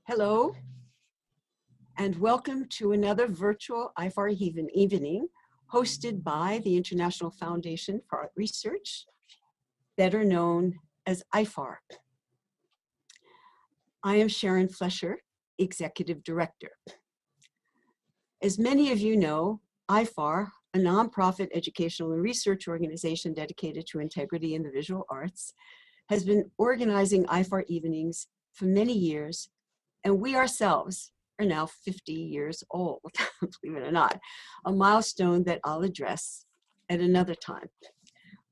Hello, and welcome to another virtual IFAR evening hosted by the International Foundation for Art Research, better known as IFAR. I am Sharon Flesher, Executive Director. As many of you know, IFAR, a nonprofit educational and research organization dedicated to integrity in the visual arts, has been organizing IFAR evenings for many years, and we ourselves are now 50 years old, believe it or not, a milestone that I'll address at another time.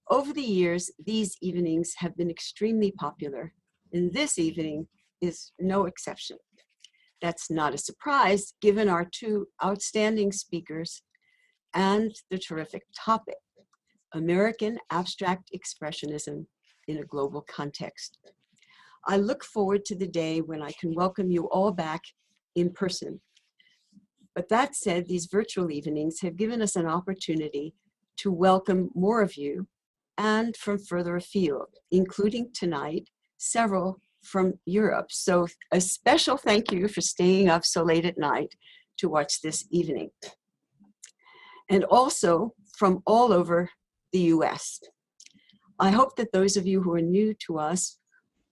Over the years, these evenings have been extremely popular, and this evening is no exception. That's not a surprise, given our two outstanding speakers and the terrific topic, American Abstract Expressionism in a Global Context. I look forward to the day when I can welcome you all back in person. But that said, these virtual evenings have given us an opportunity to welcome more of you and from further afield, including tonight, several from Europe. So a special thank you for staying up so late at night to watch this evening. And also from all over the US. I hope that those of you who are new to us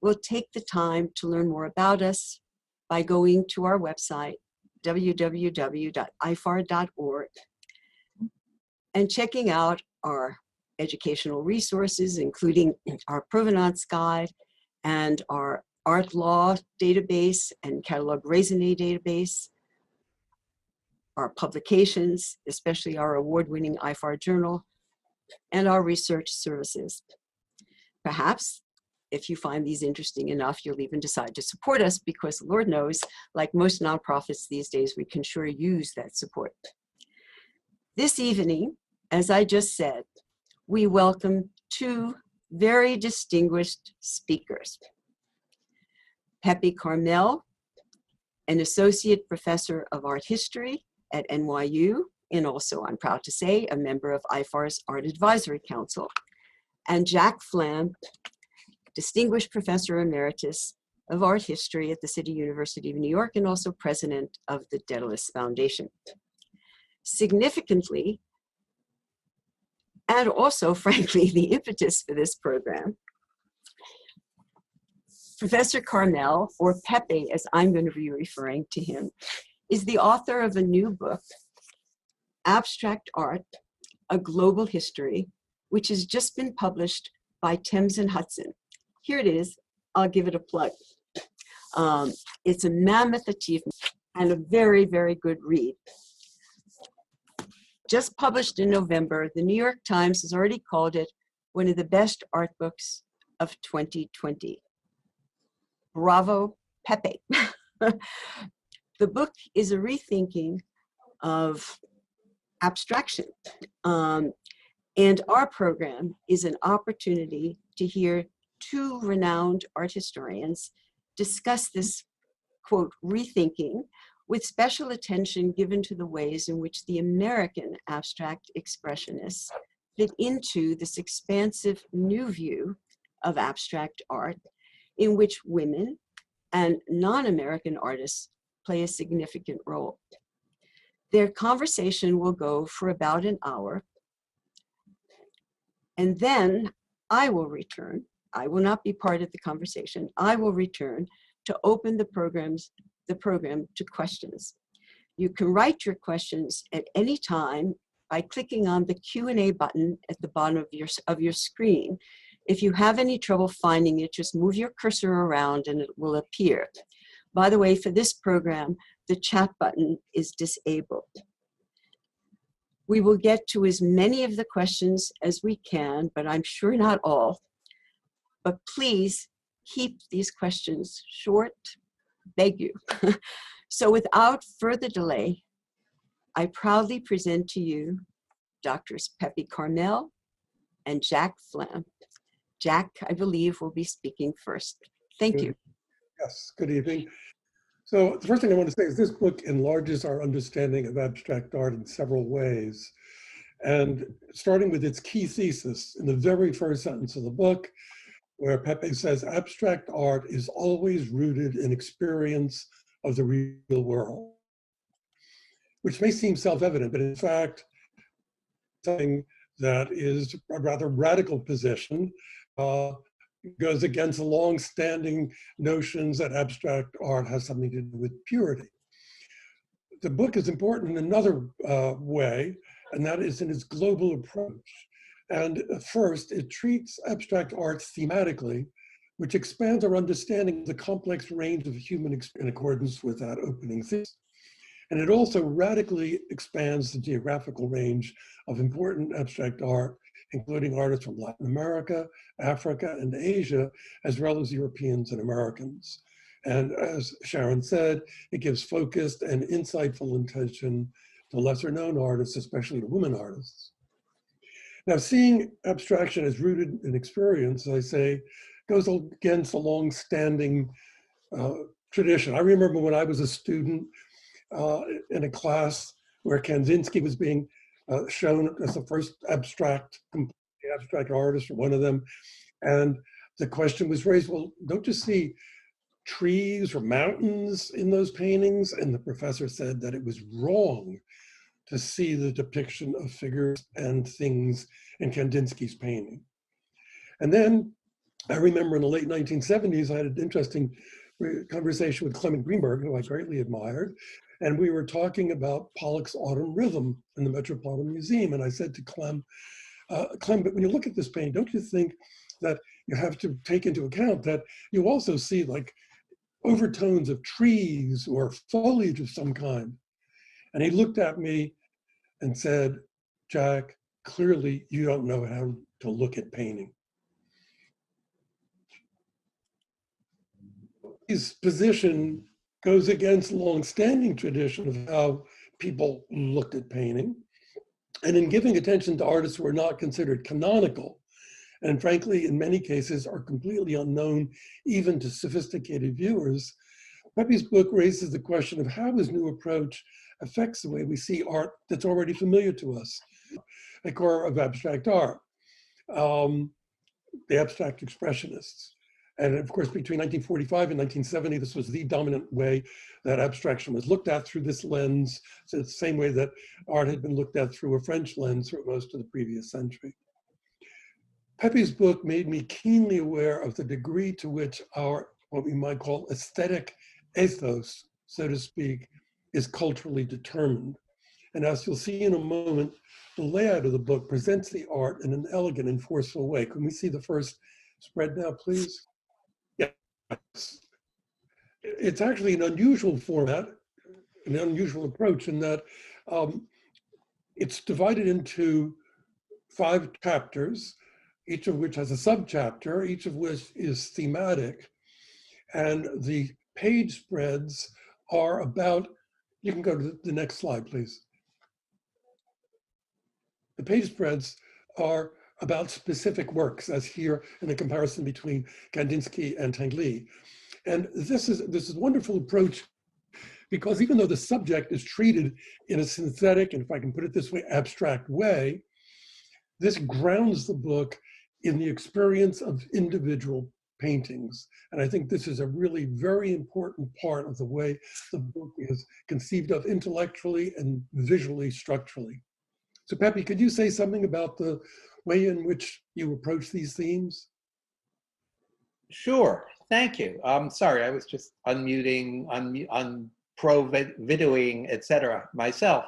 will take the time to learn more about us by going to our website, www.ifar.org, and checking out our educational resources, including our provenance guide and our art law database and catalog raisonné database, our publications, especially our award-winning IFAR journal, and our research services. Perhaps, if you find these interesting enough, you'll even decide to support us because Lord knows, like most nonprofits these days, we can sure use that support. This evening, as I just said, we welcome two very distinguished speakers. Pepe Karmel, an associate professor of art history at NYU, and also, I'm proud to say, a member of IFAR's Art Advisory Council, and Jack Flam, distinguished professor emeritus of art history at the City University of New York and also president of the Dedalus Foundation. Significantly, and also, frankly, the impetus for this program, Professor Karmel, or Pepe as I'm going to be referring to him, is the author of a new book, Abstract Art, A Global History, which has just been published by Thames and Hudson. Here it is. I'll give it a plug. It's a mammoth achievement and a very, very good read. Just published in November, the New York Times has already called it one of the best art books of 2020. Bravo, Pepe. The book is a rethinking of abstraction. And our program is an opportunity to hear two renowned art historians discuss this, quote, rethinking with special attention given to the ways in which the American abstract expressionists fit into this expansive new view of abstract art in which women and non-American artists play a significant role. Their conversation will go for about an hour, and then I will return. I will not be part of the conversation. I will return to open the program to questions. You can write your questions at any time by clicking on the Q&A button at the bottom of your screen. If you have any trouble finding it, just move your cursor around and it will appear. By the way, for this program, the chat button is disabled. We will get to as many of the questions as we can, but I'm sure not all. But please keep these questions short, beg you. So without further delay, I proudly present to you Drs. Pepe Karmel and Jack Flam. Jack, I believe, will be speaking first. Thank you. Yes, good evening. So the first thing I want to say is this book enlarges our understanding of abstract art in several ways. And starting with its key thesis, in the very first sentence of the book, where Pepe says abstract art is always rooted in experience of the real world, which may seem self-evident, but in fact, something that is a rather radical position, goes against the long-standing notions that abstract art has something to do with purity. The book is important in another way, and that is in its global approach. And first, it treats abstract art thematically, which expands our understanding of the complex range of human experience in accordance with that opening thesis. And it also radically expands the geographical range of important abstract art, including artists from Latin America, Africa, and Asia, as well as Europeans and Americans. And as Sharon said, it gives focused and insightful attention to lesser known artists, especially to women artists. Now, seeing abstraction as rooted in experience, I say, goes against a long-standing tradition. I remember when I was a student in a class where Kandinsky was being shown as the first abstract artist, or one of them, and the question was raised, well, don't you see trees or mountains in those paintings? And the professor said that it was wrong to see the depiction of figures and things in Kandinsky's painting. And then I remember in the late 1970s, I had an interesting conversation with Clement Greenberg, who I greatly admired. And we were talking about Pollock's Autumn Rhythm in the Metropolitan Museum. And I said to Clem, but when you look at this painting, don't you think that you have to take into account that you also see like overtones of trees or foliage of some kind? And he looked at me and said, Jack, clearly you don't know how to look at painting. His position goes against long-standing tradition of how people looked at painting. And in giving attention to artists who are not considered canonical, and frankly, in many cases are completely unknown even to sophisticated viewers, Pepe's book raises the question of how his new approach affects the way we see art that's already familiar to us, the core of abstract art, the abstract expressionists. And of course, between 1945 and 1970, this was the dominant way that abstraction was looked at, through this lens. So it's the same way that art had been looked at through a French lens for most of the previous century. Pepe's book made me keenly aware of the degree to which our, what we might call aesthetic ethos, so to speak, is culturally determined. And as you'll see in a moment, the layout of the book presents the art in an elegant and forceful way. Can we see the first spread now, please? Yes. It's actually an unusual format, an unusual approach in that it's divided into 5 chapters, each of which has a subchapter, each of which is thematic. And the page spreads are about, you can go to the next slide, please. The page spreads are about specific works, as here in the comparison between Kandinsky and Tinguely. And this is a wonderful approach, because even though the subject is treated in a synthetic, and if I can put it this way, abstract way, this grounds the book in the experience of individual paintings. And I think this is a really very important part of the way the book is conceived of intellectually and visually, structurally. So Pepe, could you say something about the way in which you approach these themes? Sure, thank you. Sorry, I was just unmuting, videoing, etc. myself.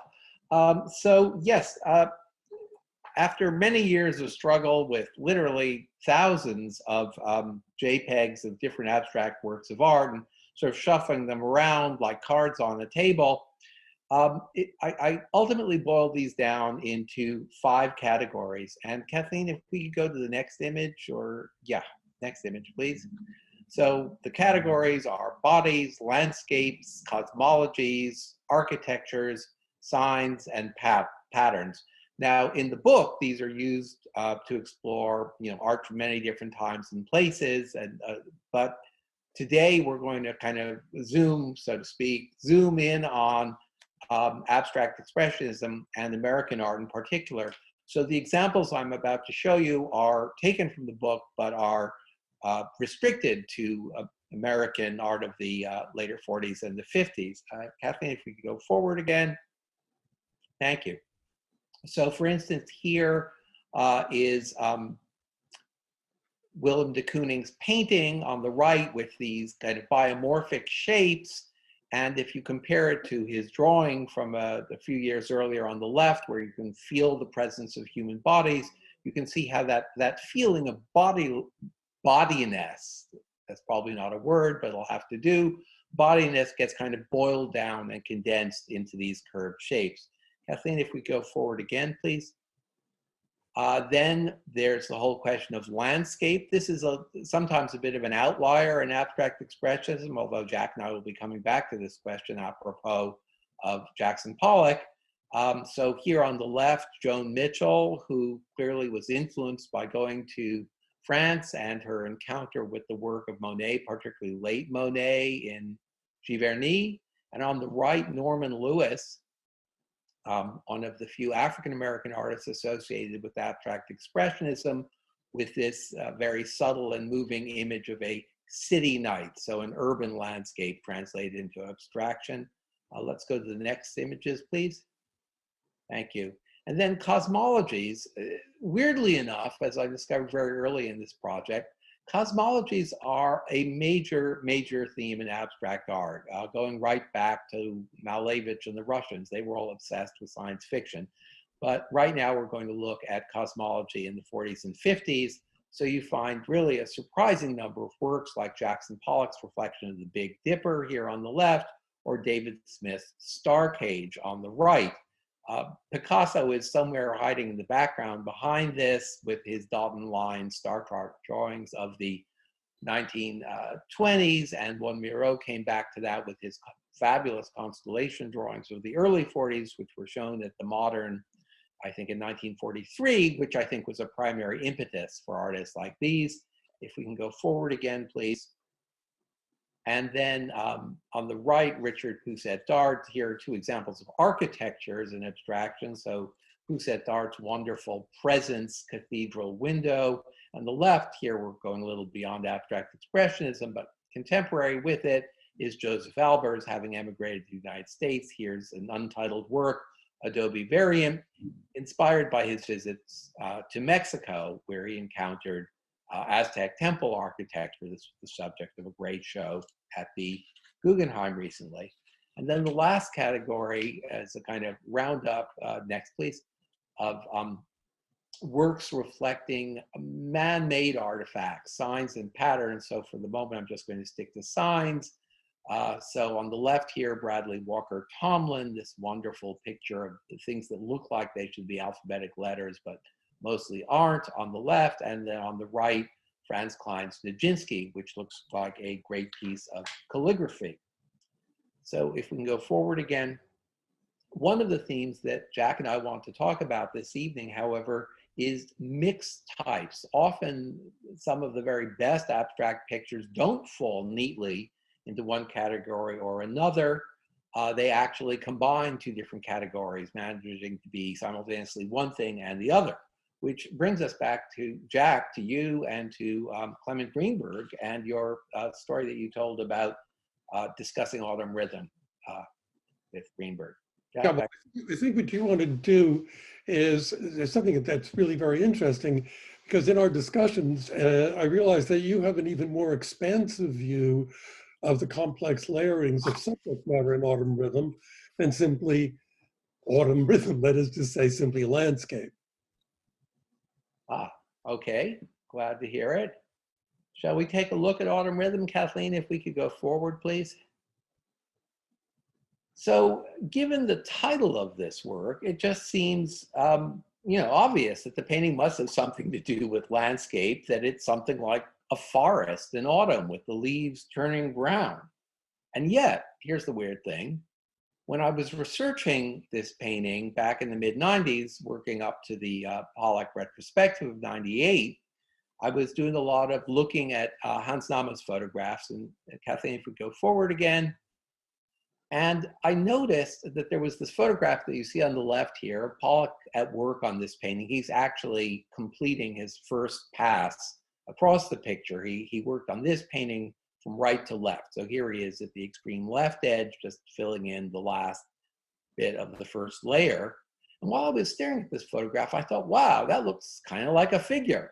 So yes, after many years of struggle with literally thousands of JPEGs of different abstract works of art and sort of shuffling them around like cards on a table, I ultimately boiled these down into 5 categories. And Kathleen, if we could go to the next image, or yeah, next image, please. So the categories are bodies, landscapes, cosmologies, architectures, signs, and patterns. Now, in the book, these are used to explore, art from many different times and places. And but today we're going to kind of zoom, so to speak, zoom in on abstract expressionism and American art in particular. So the examples I'm about to show you are taken from the book, but are restricted to American art of the later 40s and the 50s. Kathleen, if we could go forward again. Thank you. So for instance, here is Willem de Kooning's painting on the right with these kind of biomorphic shapes. And if you compare it to his drawing from a few years earlier on the left, where you can feel the presence of human bodies, you can see how that feeling of bodiness, that's probably not a word, but it'll have to do, bodiness gets kind of boiled down and condensed into these curved shapes. Kathleen, if we go forward again, please. Then there's the whole question of landscape. This is sometimes a bit of an outlier in abstract expressionism, although Jack and I will be coming back to this question apropos of Jackson Pollock. So here on the left, Joan Mitchell, who clearly was influenced by going to France and her encounter with the work of Monet, particularly late Monet in Giverny. And on the right, Norman Lewis, one of the few African-American artists associated with abstract expressionism, with this very subtle and moving image of a city night, so an urban landscape translated into abstraction. Let's go to the next images, please. Thank you. And then cosmologies, weirdly enough, as I discovered very early in this project, cosmologies are a major theme in abstract art, going right back to Malevich and the Russians. They were all obsessed with science fiction. But right now we're going to look at cosmology in the 40s and 50s. So you find really a surprising number of works like Jackson Pollock's reflection of the Big Dipper here on the left, or David Smith's Star Cage on the right. Picasso is somewhere hiding in the background behind this with his dot and line star chart drawings of the 1920s, and Juan Miró came back to that with his fabulous constellation drawings of the early 40s, which were shown at the Modern, I think in 1943, which I think was a primary impetus for artists like these. If we can go forward again, please. And then on the right, Richard Pousset-Dart. Here are two examples of architecture as an abstraction. So Pousset-Dart's wonderful Presence cathedral window. On the left here, we're going a little beyond abstract expressionism, but contemporary with it is Joseph Albers, having emigrated to the United States. Here's an untitled work, Adobe Variant, inspired by his visits to Mexico, where he encountered Aztec temple architecture. This was the subject of a great show at the Guggenheim recently. And then the last category as a kind of roundup, next please, of works reflecting man-made artifacts, signs and patterns. So for the moment, I'm just going to stick to signs. So on the left here, Bradley Walker Tomlin, this wonderful picture of the things that look like they should be alphabetic letters, but mostly aren't, on the left. And then on the right, Franz Klein's Nijinsky, which looks like a great piece of calligraphy. So if we can go forward again, one of the themes that Jack and I want to talk about this evening, however, is mixed types. Often some of the very best abstract pictures don't fall neatly into one category or another. They actually combine two different categories, managing to be simultaneously one thing and the other, which brings us back to Jack, to you, and to Clement Greenberg, and your story that you told about discussing autumn rhythm with Greenberg. Jack, Yeah, well, I think what you want to do is, there's something that's really very interesting, because in our discussions, I realized that you have an even more expansive view of the complex layerings of subject matter in autumn rhythm than simply autumn rhythm, that is to say, simply landscape. Okay, glad to hear it. Shall we take a look at autumn rhythm? Kathleen, if we could go forward, please. So given the title of this work, it just seems obvious that the painting must have something to do with landscape, that it's something like a forest in autumn with the leaves turning brown. And yet, here's the weird thing. When I was researching this painting back in the mid-90s, working up to the Pollock retrospective of 98, I was doing a lot of looking at Hans Nama's photographs. And Kathleen, if we go forward again. And I noticed that there was this photograph that you see on the left here, Pollock at work on this painting. He's actually completing his first pass across the picture. He worked on this painting from right to left. So here he is at the extreme left edge, just filling in the last bit of the first layer. And while I was staring at this photograph, I thought, wow, that looks kind of like a figure.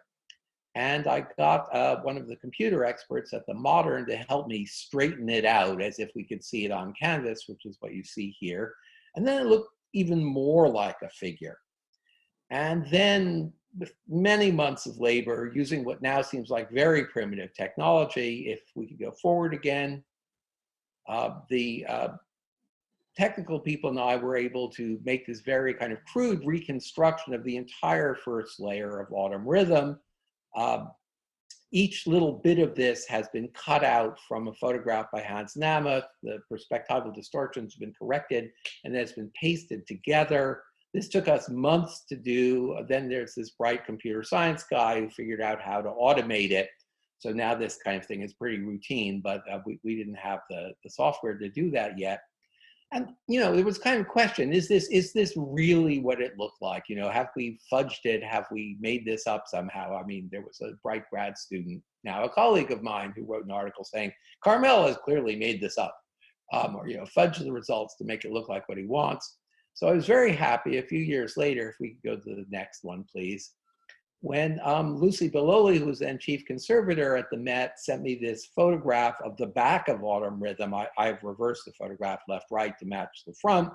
And I got one of the computer experts at the Modern to help me straighten it out as if we could see it on canvas, which is what you see here. And then it looked even more like a figure. And then with many months of labor, using what now seems like very primitive technology, if we could go forward again, the technical people and I were able to make this very kind of crude reconstruction of the entire first layer of Autumn Rhythm. Each little bit of this has been cut out from a photograph by Hans Namath. The perspectival distortions have been corrected and it's been pasted together. This took us months to do. Then there's this bright computer science guy who figured out how to automate it. So now this kind of thing is pretty routine, but we didn't have the software to do that yet. And, you know, it was kind of a question, is this really what it looked like? You know, have we fudged it? Have we made this up somehow? I mean, there was a bright grad student, now a colleague of mine, who wrote an article saying, Karmel has clearly made this up, or, you know, fudged the results to make it look like what he wants. So I was very happy a few years later, if we could go to the next one, please, when Lucy Belloli, who was then chief conservator at the Met, sent me this photograph of the back of Autumn Rhythm. I've reversed the photograph left-right to match the front,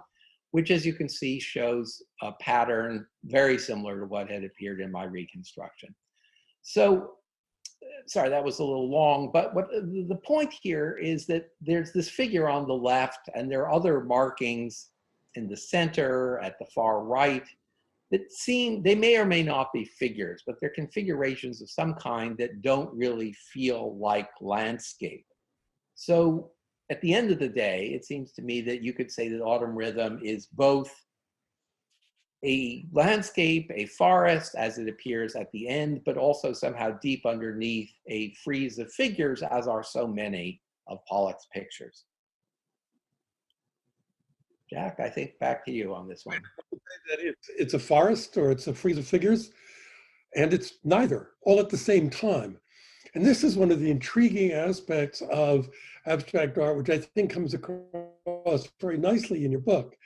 which, as you can see, shows a pattern very similar to what had appeared in my reconstruction. So, sorry, that was a little long, but what the point here is that there's this figure on the left, and there are other markings in the center, at the far right, that seem, they may or may not be figures, but they're configurations of some kind that don't really feel like landscape. So at the end of the day, it seems to me that you could say that Autumn Rhythm is both a landscape, a forest as it appears at the end, but also somehow deep underneath a frieze of figures, as are so many of Pollock's pictures. Jack, I think back to you on this one. It's a forest or it's a frieze of figures, and it's neither, all at the same time. And this is one of the intriguing aspects of abstract art, which I think comes across very nicely in your book.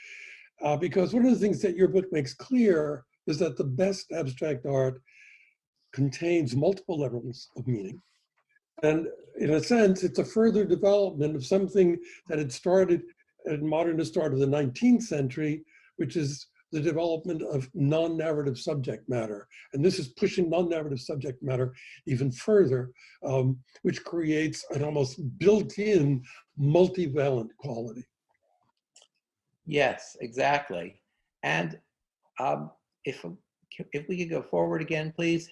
Because one of the things that your book makes clear is that the best abstract art contains multiple levels of meaning. And in a sense, it's a further development of something that had started in modernist art of the 19th century, which is the development of non-narrative subject matter. And this is pushing non-narrative subject matter even further, which creates an almost built-in multivalent quality. Yes, exactly. And if we could go forward again, please.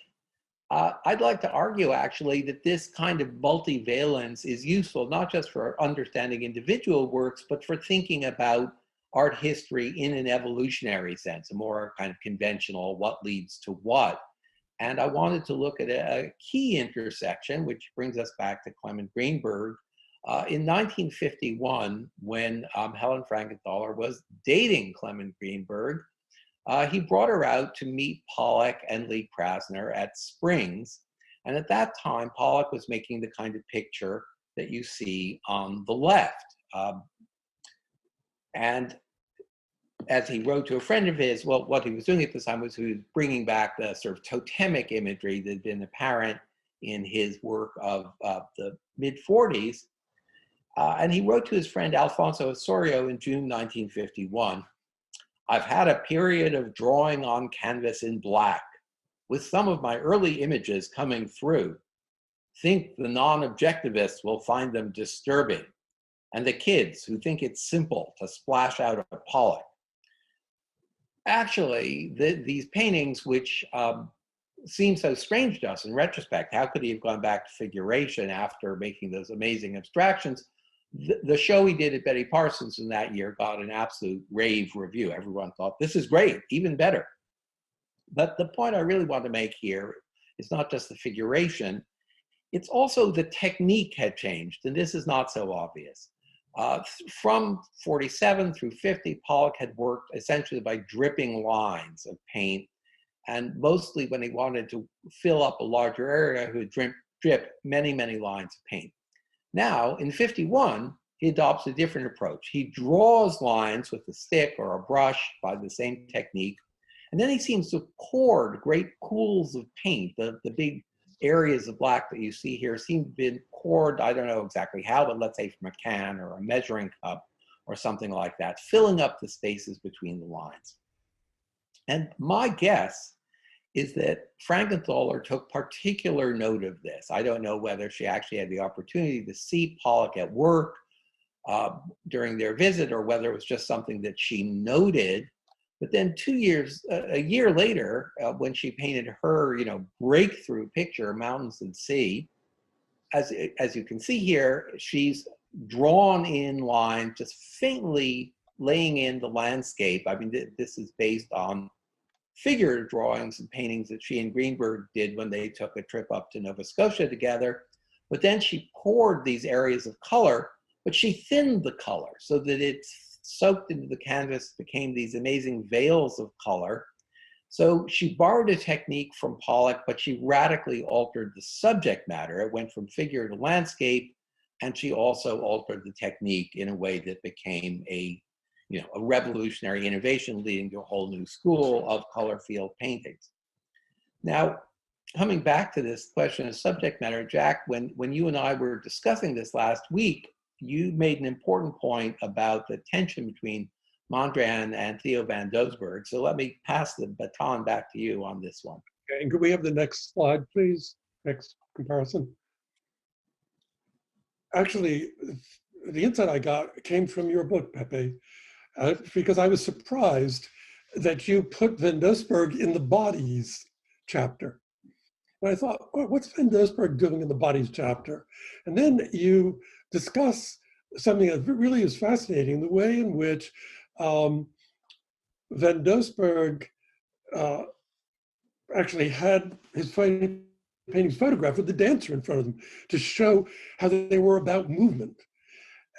I'd like to argue, actually, that this kind of multivalence is useful, not just for understanding individual works, but for thinking about art history in an evolutionary sense, a more kind of conventional what leads to what. And I wanted to look at a key intersection, which brings us back to Clement Greenberg. In 1951, when Helen Frankenthaler was dating Clement Greenberg, he brought her out to meet Pollock and Lee Krasner at Springs. And at that time, Pollock was making the kind of picture that you see on the left. And as he wrote to a friend of his, well, what he was doing at the time was he was bringing back the sort of totemic imagery that had been apparent in his work of the mid-40s. And he wrote to his friend Alfonso Osorio in June 1951, "I've had a period of drawing on canvas in black, with some of my early images coming through. Think the non-objectivists will find them disturbing, and the kids who think it's simple to splash out a Pollock." Actually, these paintings, which seem so strange to us in retrospect, how could he have gone back to figuration after making those amazing abstractions? The show he did at Betty Parsons in that year got an absolute rave review. Everyone thought, this is great, even better. But the point I really want to make here is not just the figuration, it's also the technique had changed, and this is not so obvious. From 47 through 50, Pollock had worked essentially by dripping lines of paint And mostly when he wanted to fill up a larger area, he would drip many, many lines of paint. Now, in 51, he adopts a different approach. He draws lines with a stick or a brush by the same technique, and then he seems to pour great pools of paint. The big areas of black that you see here seem to have been poured, I don't know exactly how, but let's say from a can or a measuring cup or something like that, filling up the spaces between the lines. And my guess is that Frankenthaler took particular note of this. I don't know whether she actually had the opportunity to see Pollock at work during their visit, or whether it was just something that she noted. But then a year later, when she painted her, breakthrough picture, Mountains and Sea, as you can see here, she's drawn in lines, just faintly laying in the landscape. I mean, this is based on figure drawings and paintings that she and Greenberg did when they took a trip up to Nova Scotia together. But then she poured these areas of color, but she thinned the color so that it's soaked into the canvas, became these amazing veils of color. So she borrowed a technique from Pollock, but she radically altered the subject matter. It went from figure to landscape, and she also altered the technique in a way that became a revolutionary innovation, leading to a whole new school of color field paintings. Now, coming back to this question of subject matter, Jack, when you and I were discussing this last week, you made an important point about the tension between Mondrian and Theo van Doesburg. So let me pass the baton back to you on this one. Okay, and could we have the next slide, please? Next comparison. Actually, the insight I got came from your book, Pepe, because I was surprised that you put Van Doesburg in the bodies chapter. And I thought, oh, what's Van Doesburg doing in the bodies chapter? And then you discuss something that really is fascinating, the way in which Van Doesburg actually had his paintings photographed with the dancer in front of them to show how they were about movement.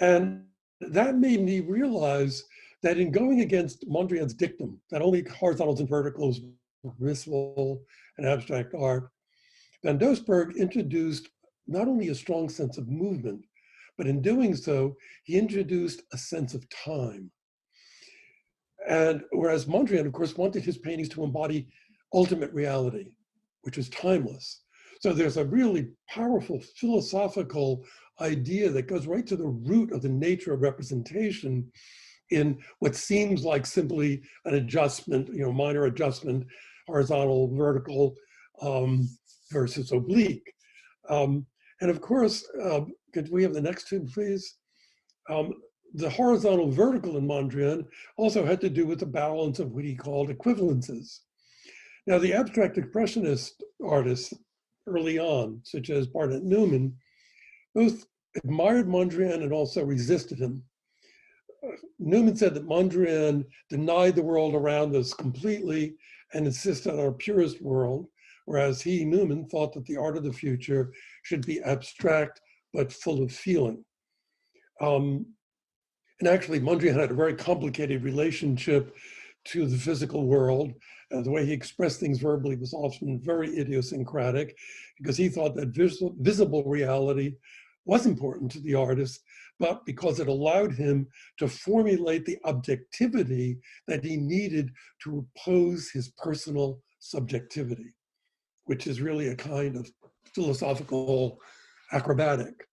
And that made me realize that in going against Mondrian's dictum, that only horizontals and verticals were permissible in abstract art, Van Doesburg introduced not only a strong sense of movement, but in doing so, he introduced a sense of time. And whereas Mondrian, of course, wanted his paintings to embody ultimate reality, which is timeless. So there's a really powerful philosophical idea that goes right to the root of the nature of representation in what seems like simply an adjustment, minor adjustment, horizontal, vertical, versus oblique. And of course, could we have the next two, please? The horizontal vertical in Mondrian also had to do with the balance of what he called equivalences. Now, the abstract expressionist artists early on, such as Barnett Newman, both admired Mondrian and also resisted him. Newman said that Mondrian denied the world around us completely and insisted on our purest world, whereas he, Newman, thought that the art of the future should be abstract but full of feeling. And actually, Mondrian had a very complicated relationship to the physical world. The way he expressed things verbally was often very idiosyncratic, because he thought that visible reality was important to the artist, but because it allowed him to formulate the objectivity that he needed to oppose his personal subjectivity, which is really a kind of philosophical acrobatic.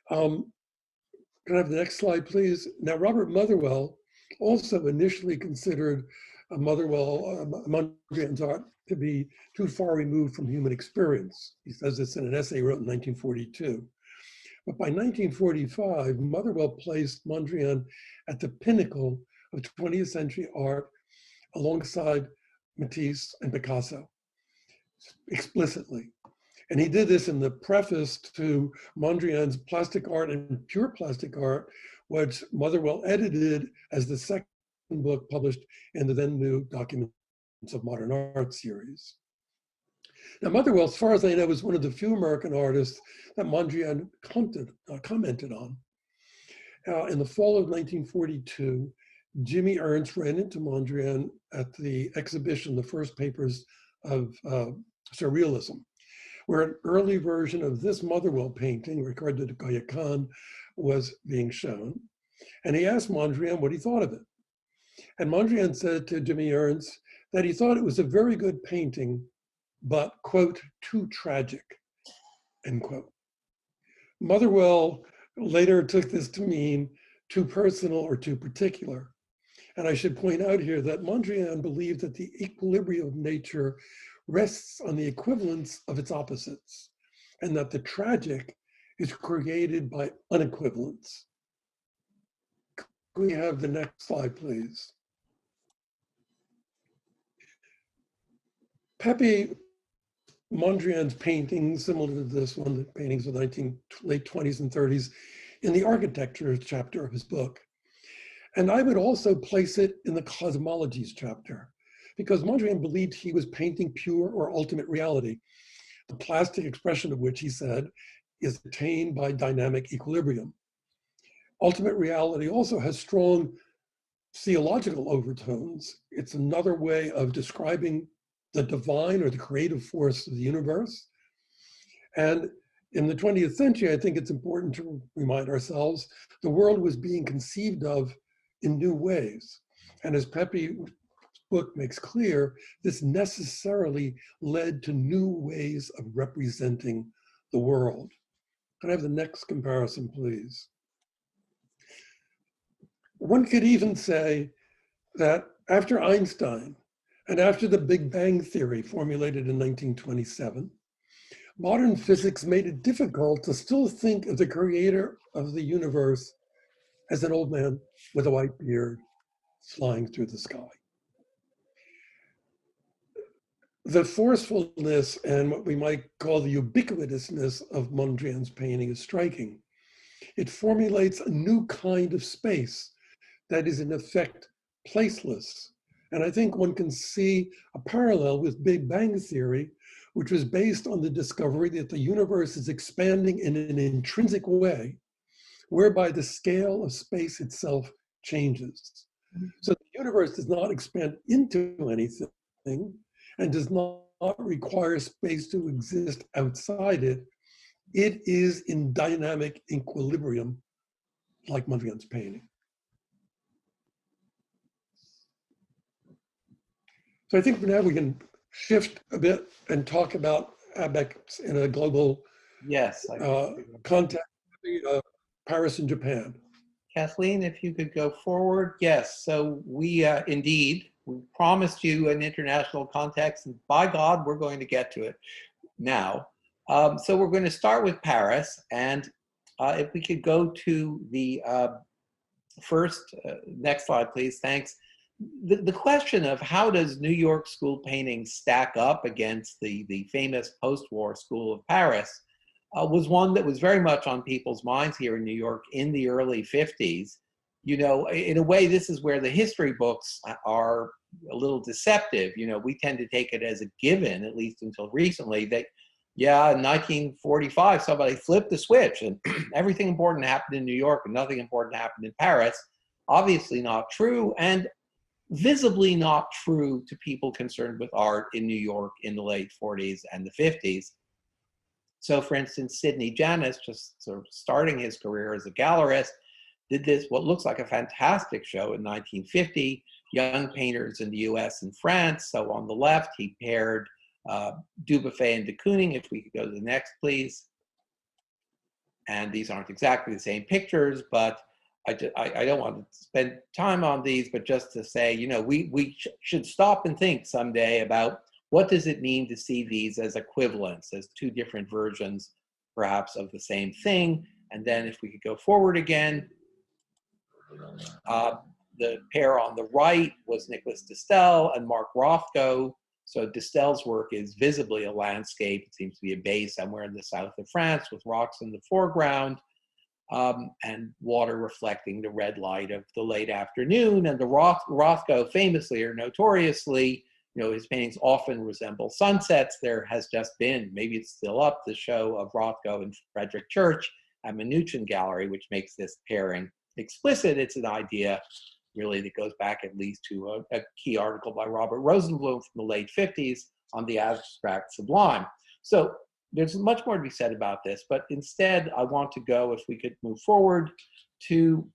Can I have the next slide, please? Now, Robert Motherwell also initially considered Mondrian's art to be too far removed from human experience. He says this in an essay he wrote in 1942. But by 1945, Motherwell placed Mondrian at the pinnacle of 20th century art alongside Matisse and Picasso, explicitly. And he did this in the preface to Mondrian's Plastic Art and Pure Plastic Art, which Motherwell edited as the second book published in the then new Documents of Modern Art series. Now, Motherwell, as far as I know, was one of the few American artists that Mondrian commented on. In the fall of 1942, Jimmy Ernst ran into Mondrian at the exhibition, the first papers of Surrealism, where an early version of this Motherwell painting, Ricardo de Coyoacan, was being shown. And he asked Mondrian what he thought of it. And Mondrian said to Jimmy Ernst that he thought it was a very good painting, but, quote, too tragic, end quote. Motherwell later took this to mean too personal or too particular. And I should point out here that Mondrian believed that the equilibrium of nature rests on the equivalence of its opposites, and that the tragic is created by unequivalence. Can we have the next slide, please? Pepe Mondrian's paintings, similar to this one, the paintings of the late 20s and 30s, in the architecture chapter of his book. And I would also place it in the cosmologies chapter, because Mondrian believed he was painting pure or ultimate reality, the plastic expression of which, he said, is attained by dynamic equilibrium. Ultimate reality also has strong theological overtones. It's another way of describing the divine or the creative force of the universe. And in the 20th century, I think it's important to remind ourselves, the world was being conceived of in new ways. And as Pepe's book makes clear, this necessarily led to new ways of representing the world. Can I have the next comparison, please? One could even say that after Einstein and after the Big Bang Theory formulated in 1927, modern physics made it difficult to still think of the creator of the universe as an old man with a white beard flying through the sky. The forcefulness and what we might call the ubiquitousness of Mondrian's painting is striking. It formulates a new kind of space that is in effect placeless. And I think one can see a parallel with Big Bang Theory, which was based on the discovery that the universe is expanding in an intrinsic way, whereby the scale of space itself changes. So the universe does not expand into anything and does not require space to exist outside it. It is in dynamic equilibrium, like Mondrian's painting. So I think now we can shift a bit and talk about ABEX in a global context, Paris and Japan. Kathleen, if you could go forward. Yes, so we indeed, we promised you an international context, and by God, we're going to get to it now. So we're going to start with Paris, and if we could go to the first, next slide, please, thanks. The question of how does New York school painting stack up against the famous post-war school of Paris was one that was very much on people's minds here in New York in the early 50s. You know, in a way, this is where the history books are a little deceptive. You know, we tend to take it as a given, at least until recently, that, yeah, in 1945, somebody flipped the switch and everything important happened in New York and nothing important happened in Paris. Obviously not true, and visibly not true to people concerned with art in New York in the late 40s and the 50s. So for instance, Sidney Janis, just sort of starting his career as a gallerist, did this, what looks like a fantastic show in 1950, young painters in the US and France. So on the left, he paired Dubuffet and de Kooning. If we could go to the next, please. And these aren't exactly the same pictures, but I don't want to spend time on these, but just to say, you know, we should stop and think someday about what does it mean to see these as equivalents, as two different versions, perhaps, of the same thing. And then if we could go forward again, the pair on the right was Nicholas de Stael and Mark Rothko. So de Stael's work is visibly a landscape. It seems to be a bay somewhere in the south of France with rocks in the foreground. And water reflecting the red light of the late afternoon. And the Rothko famously or notoriously, you know, his paintings often resemble sunsets. There has just been, maybe it's still up, the show of Rothko and Frederick Church at Mnuchin Gallery, which makes this pairing explicit. It's an idea, really, that goes back at least to a key article by Robert Rosenblum from the late 50s on the abstract sublime. So there's much more to be said about this, but instead I want to go, if we could move forward, to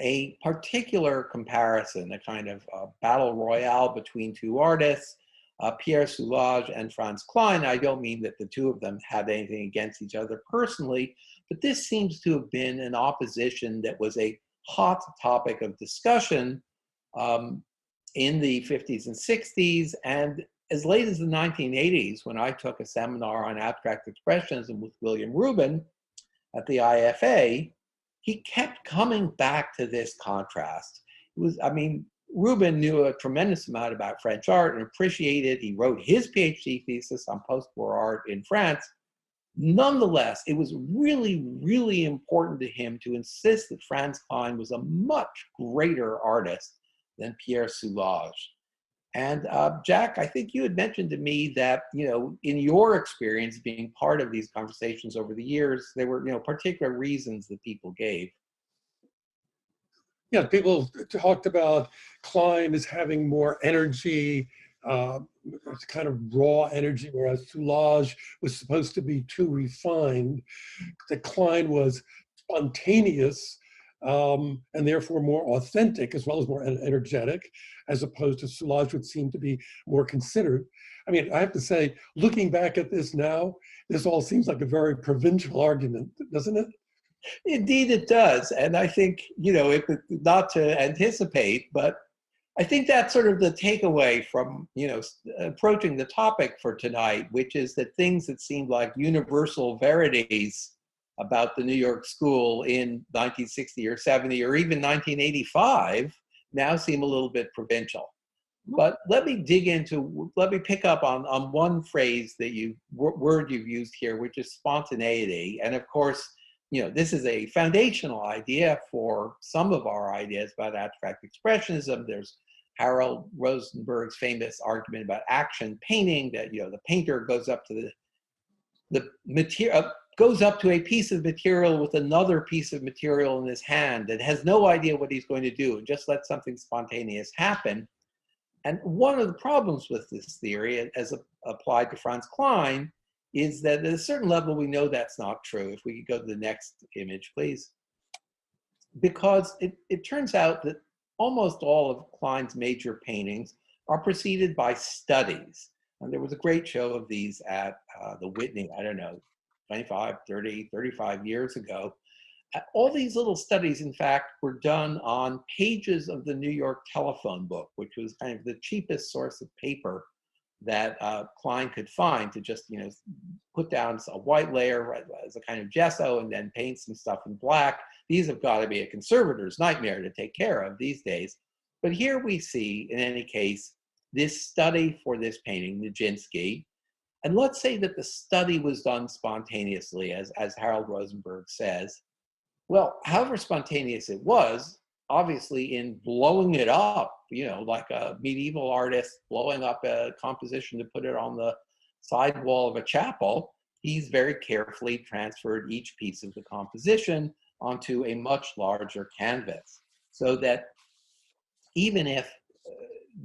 a particular comparison, a kind of battle royale between two artists, Pierre Soulages and Franz Klein. I don't mean that the two of them had anything against each other personally, but this seems to have been an opposition that was a hot topic of discussion in the 50s and 60s, and as late as the 1980s, when I took a seminar on abstract expressionism with William Rubin at the IFA, he kept coming back to this contrast. It was, I mean, Rubin knew a tremendous amount about French art and appreciated. He wrote his Ph.D. thesis on post-war art in France. Nonetheless, it was really, really important to him to insist that Franz Klein was a much greater artist than Pierre Soulages. And Jack, I think you had mentioned to me that, you know, in your experience being part of these conversations over the years, there were, you know, particular reasons that people gave. Yeah, people talked about Klein as having more energy, it's kind of raw energy, whereas Soulages was supposed to be too refined. That Klein was spontaneous and therefore more authentic as well as more energetic, as opposed to Soulages would seem to be more considered. I mean, I have to say, looking back at this now, this all seems like a very provincial argument, doesn't it? Indeed it does. And I think, you know, not to anticipate, but I think that's sort of the takeaway from, you know, approaching the topic for tonight, which is that things that seemed like universal verities about the New York school in 1960 or 70 or even 1985 now seem a little bit provincial. But let me pick up on one phrase that word you've used here, which is spontaneity. And of course, you know, this is a foundational idea for some of our ideas about abstract expressionism. There's Harold Rosenberg's famous argument about action painting, that, you know, the painter goes up to the material, goes up to a piece of material with another piece of material in his hand and has no idea what he's going to do and just let something spontaneous happen. And one of the problems with this theory, as applied to Franz Klein, is that at a certain level, we know that's not true. If we could go to the next image, please. Because it turns out that almost all of Klein's major paintings are preceded by studies. And there was a great show of these at the Whitney, I don't know, 25, 30, 35 years ago. All these little studies, in fact, were done on pages of the New York telephone book, which was kind of the cheapest source of paper that Klein could find to just, you know, put down a white layer as a kind of gesso and then paint some stuff in black. These have got to be a conservator's nightmare to take care of these days. But here we see, in any case, this study for this painting, Nijinsky. And let's say that the study was done spontaneously, as Harold Rosenberg says. Well, however spontaneous it was, obviously in blowing it up, you know, like a medieval artist blowing up a composition to put it on the side wall of a chapel, he's very carefully transferred each piece of the composition onto a much larger canvas. So that even if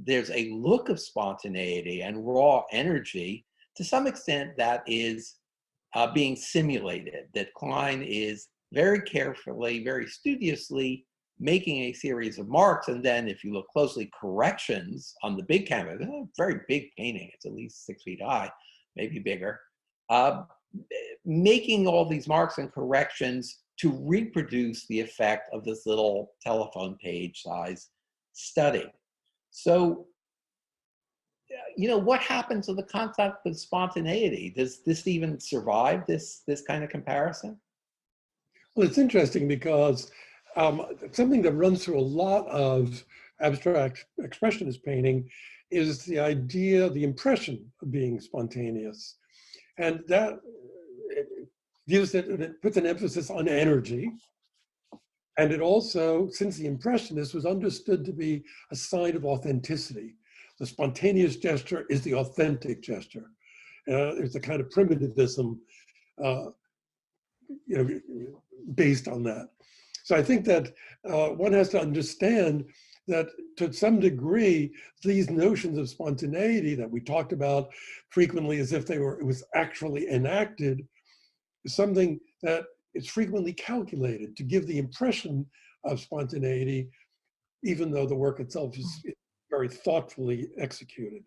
there's a look of spontaneity and raw energy, to some extent that is being simulated, that Klein is very carefully, very studiously making a series of marks, and then if you look closely, corrections on the big canvas. A very big painting, it's at least 6 feet high, maybe bigger, making all these marks and corrections to reproduce the effect of this little telephone page size study. So, you know, what happens to the concept of spontaneity? Does this even survive this kind of comparison? Well, it's interesting because something that runs through a lot of abstract expressionist painting is the idea, the impression of being spontaneous. And that it puts an emphasis on energy. And it also, since the impressionist was understood to be a sign of authenticity, the spontaneous gesture is the authentic gesture. It's a kind of primitivism, you know, based on that. So I think that one has to understand that to some degree, these notions of spontaneity that we talked about frequently as if it was actually enacted, is something that is frequently calculated to give the impression of spontaneity, even though the work itself is very thoughtfully executed.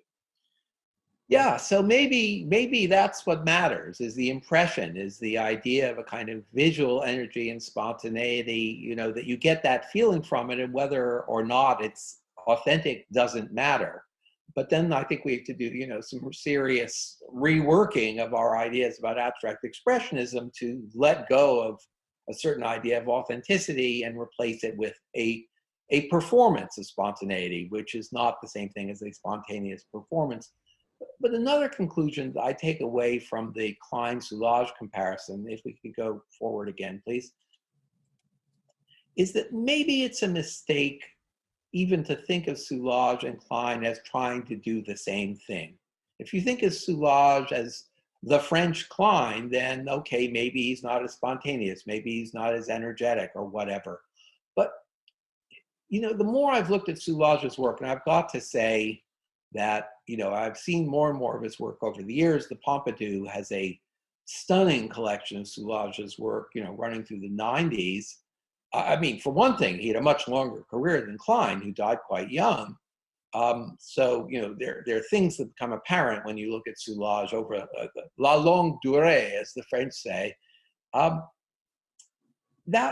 Yeah, so maybe that's what matters, is the impression, is the idea of a kind of visual energy and spontaneity, you know, that you get that feeling from it, and whether or not it's authentic doesn't matter. But then I think we have to do, you know, some serious reworking of our ideas about abstract expressionism to let go of a certain idea of authenticity and replace it with a performance of spontaneity, which is not the same thing as a spontaneous performance. But another conclusion that I take away from the Klein-Soulages comparison, if we could go forward again, please, is that maybe it's a mistake even to think of Soulages and Klein as trying to do the same thing. If you think of Soulages as the French Klein, then okay, maybe he's not as spontaneous, maybe he's not as energetic or whatever. But, you know, the more I've looked at Soulages' work, and I've got to say that, you know, I've seen more and more of his work over the years. The Pompidou has a stunning collection of Soulages' work, you know, running through the 90s. I mean, for one thing, he had a much longer career than Klein, who died quite young. So, you know, there are things that become apparent when you look at Soulages over la longue durée, as the French say. That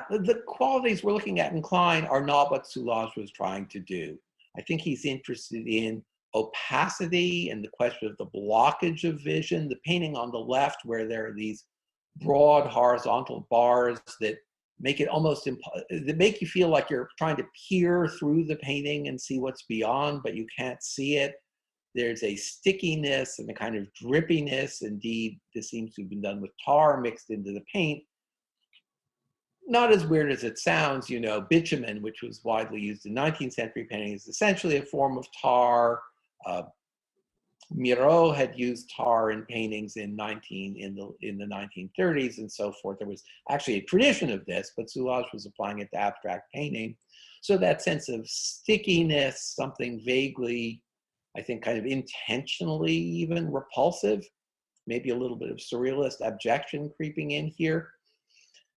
the qualities we're looking at in Klein are not what Soulages was trying to do. I think he's interested in opacity and the question of the blockage of vision. The painting on the left, where there are these broad horizontal bars that make it almost that make you feel like you're trying to peer through the painting and see what's beyond, but you can't see it. There's a stickiness and a kind of drippiness. Indeed, this seems to have been done with tar mixed into the paint. Not as weird as it sounds, you know, bitumen, which was widely used in 19th century painting, is essentially a form of tar. Miro had used tar in paintings in the 1930s and so forth. There was actually a tradition of this, but Soulages was applying it to abstract painting. So that sense of stickiness, something vaguely, I think, kind of intentionally even repulsive, maybe a little bit of surrealist abjection creeping in here.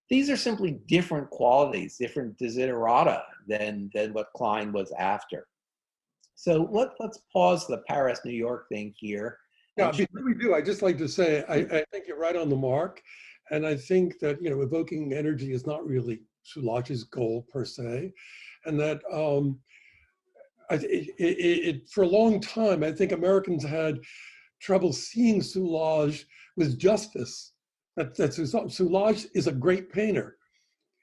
These are simply different qualities, different desiderata than what Klein was after. So let's pause the Paris-New York thing here. Yeah, before we do, I'd just like to say, I think you're right on the mark. And I think that, you know, evoking energy is not really Soulages' goal per se. And that for a long time, I think Americans had trouble seeing Soulages with justice. That Soulages is a great painter.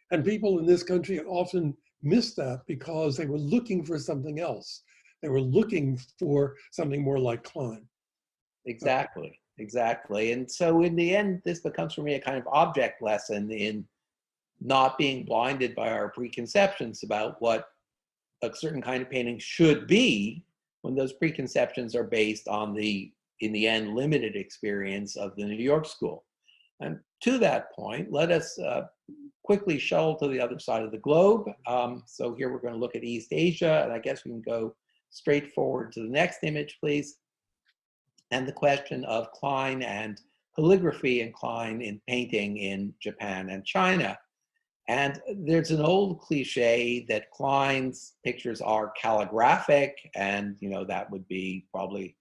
And people in this country often miss that because they were looking for something else. They were looking for something more like Klein. Exactly, exactly. And so in the end, this becomes for me a kind of object lesson in not being blinded by our preconceptions about what a certain kind of painting should be, when those preconceptions are based on the, in the end, limited experience of the New York school. And to that point, let us quickly shuttle to the other side of the globe. So here we're going to look at East Asia, and I guess we can go straight forward to the next image, please. And the question of Klein and calligraphy and Klein in painting in Japan and China. And there's an old cliche that Klein's pictures are calligraphic, and, you know, that would be probably,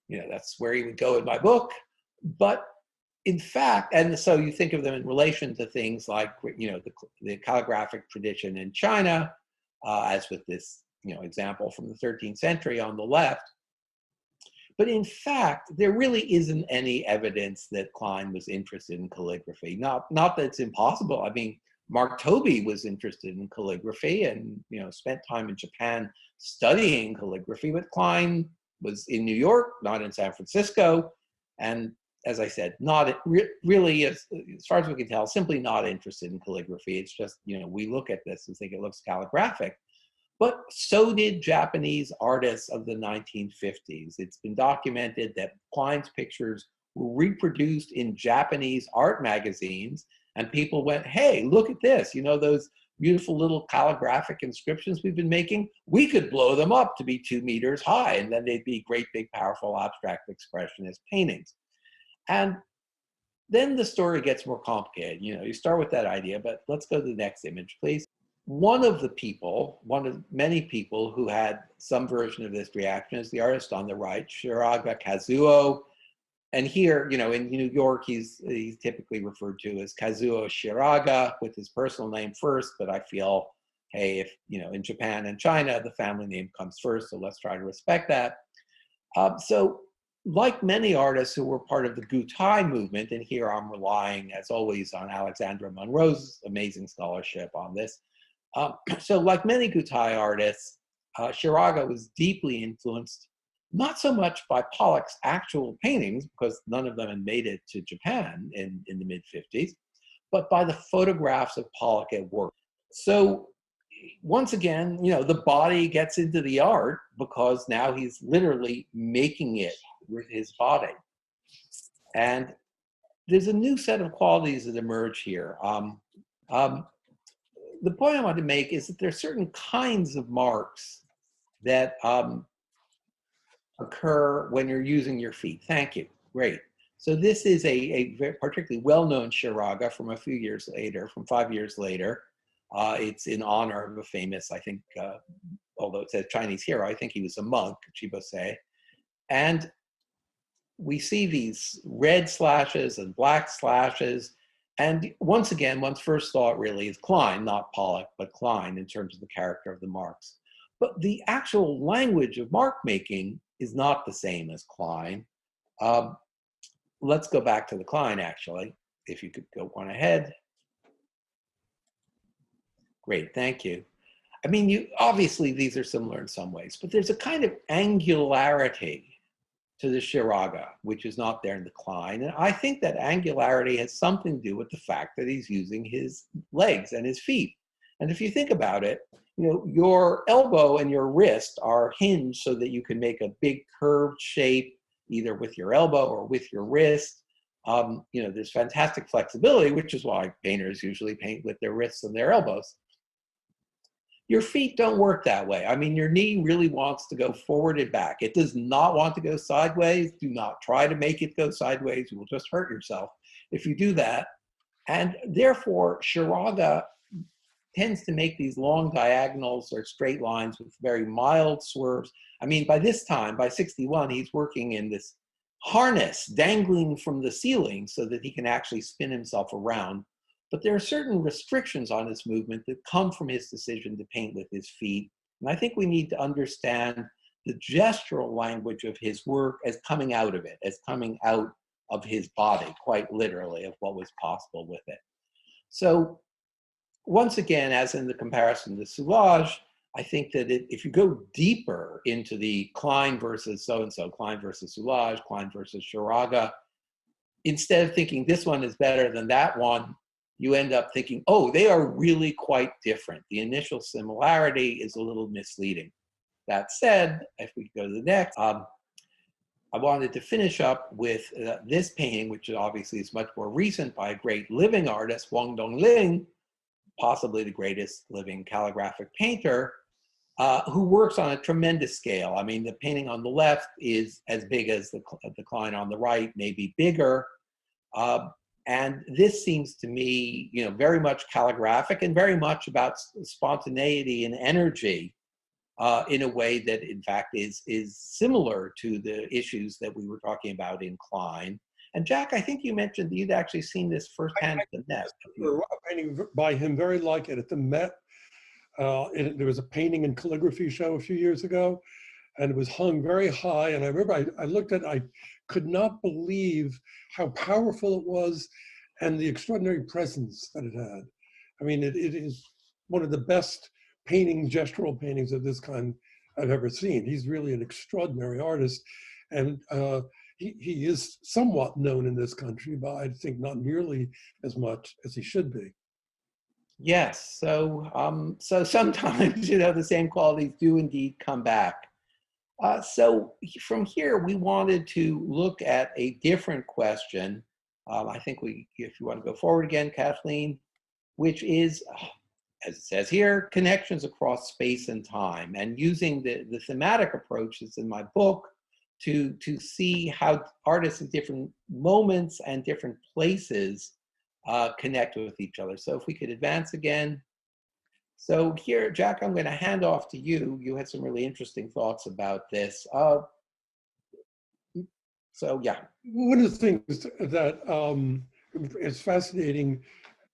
you know, that's where he would go in my book. But in fact, and so you think of them in relation to things like, you know, the calligraphic tradition in China, as with this, you know, example from the 13th century on the left. But in fact, there really isn't any evidence that Klein was interested in calligraphy. Not that it's impossible. I mean, Mark Tobey was interested in calligraphy and, you know, spent time in Japan studying calligraphy, but Klein was in New York, not in San Francisco. And as I said, not really, as far as we can tell, simply not interested in calligraphy. It's just, you know, we look at this and think it looks calligraphic. But so did Japanese artists of the 1950s. It's been documented that Klein's pictures were reproduced in Japanese art magazines, and people went, hey, look at this. You know, those beautiful little calligraphic inscriptions we've been making, we could blow them up to be 2 meters high, and then they'd be great, big, powerful abstract expressionist paintings. And then the story gets more complicated. You know, you start with that idea, but let's go to the next image, please. One of many people who had some version of this reaction is the artist on the right, Shiraga Kazuo. And here, you know, in New York, he's typically referred to as Kazuo Shiraga with his personal name first, but I feel, hey, if, you know, in Japan and China, the family name comes first, so let's try to respect that. So like many artists who were part of the Gutai movement, and here I'm relying, as always, on Alexandra Monroe's amazing scholarship on this. So like many Gutai artists, Shiraga was deeply influenced, not so much by Pollock's actual paintings, because none of them had made it to Japan in the mid-50s, but by the photographs of Pollock at work. So once again, you know, the body gets into the art because now he's literally making it with his body. And there's a new set of qualities that emerge here. The point I want to make is that there are certain kinds of marks that occur when you're using your feet. Thank you. Great. So this is a very particularly well-known Shiraga from a few years later, from 5 years later. It's in honor of a famous, I think, although it says Chinese hero, I think he was a monk, Chibose. And we see these red slashes and black slashes. And once again, one's first thought really is Klein, not Pollock, but Klein in terms of the character of the marks. But the actual language of mark making is not the same as Klein. Let's go back to the Klein, actually, if you could go one ahead. Great, thank you. I mean, obviously these are similar in some ways, but there's a kind of angularity to the Shiraga, which is not there in the Klein. And I think that angularity has something to do with the fact that he's using his legs and his feet. And if you think about it, you know, your elbow and your wrist are hinged so that you can make a big curved shape, either with your elbow or with your wrist. You know, there's fantastic flexibility, which is why painters usually paint with their wrists and their elbows. Your feet don't work that way. I mean, your knee really wants to go forward and back. It does not want to go sideways. Do not try to make it go sideways. You will just hurt yourself if you do that. And therefore, Shiraga tends to make these long diagonals or straight lines with very mild swerves. I mean, by this time, by 61, he's working in this harness dangling from the ceiling so that he can actually spin himself around. But there are certain restrictions on his movement that come from his decision to paint with his feet. And I think we need to understand the gestural language of his work as coming out of it, as coming out of his body, quite literally, of what was possible with it. So once again, as in the comparison to Soulage, I think that if you go deeper into the Klein versus so-and-so, Klein versus Soulage, Klein versus Shiraga, instead of thinking this one is better than that one, you end up thinking, oh, they are really quite different. The initial similarity is a little misleading. That said, if we go to the next, I wanted to finish up with this painting, which obviously is much more recent, by a great living artist, Wang Dongling, possibly the greatest living calligraphic painter, who works on a tremendous scale. I mean, the painting on the left is as big as the Klein on the right, maybe bigger. And this seems to me, you know, very much calligraphic and very much about spontaneity and energy in a way that, in fact, is similar to the issues that we were talking about in Klein. And Jack, I think you mentioned that you'd actually seen this firsthand at the Met. A painting by him very like it at the Met. There was a painting and calligraphy show a few years ago, and it was hung very high. And I remember I looked at it, I could not believe how powerful it was and the extraordinary presence that it had. I mean, it is one of the best gestural paintings of this kind I've ever seen. He's really an extraordinary artist. And he is somewhat known in this country, but I think not nearly as much as he should be. Yes, so sometimes, you know, the same qualities do indeed come back. So from here, we wanted to look at a different question. I think if you want to go forward again, Kathleen, which is as it says here, connections across space and time, and using the thematic approaches in my book to see how artists at different moments and different places connect with each other. So if we could advance again. So here, Jack, I'm going to hand off to you. You had some really interesting thoughts about this. So yeah. One of the things that is fascinating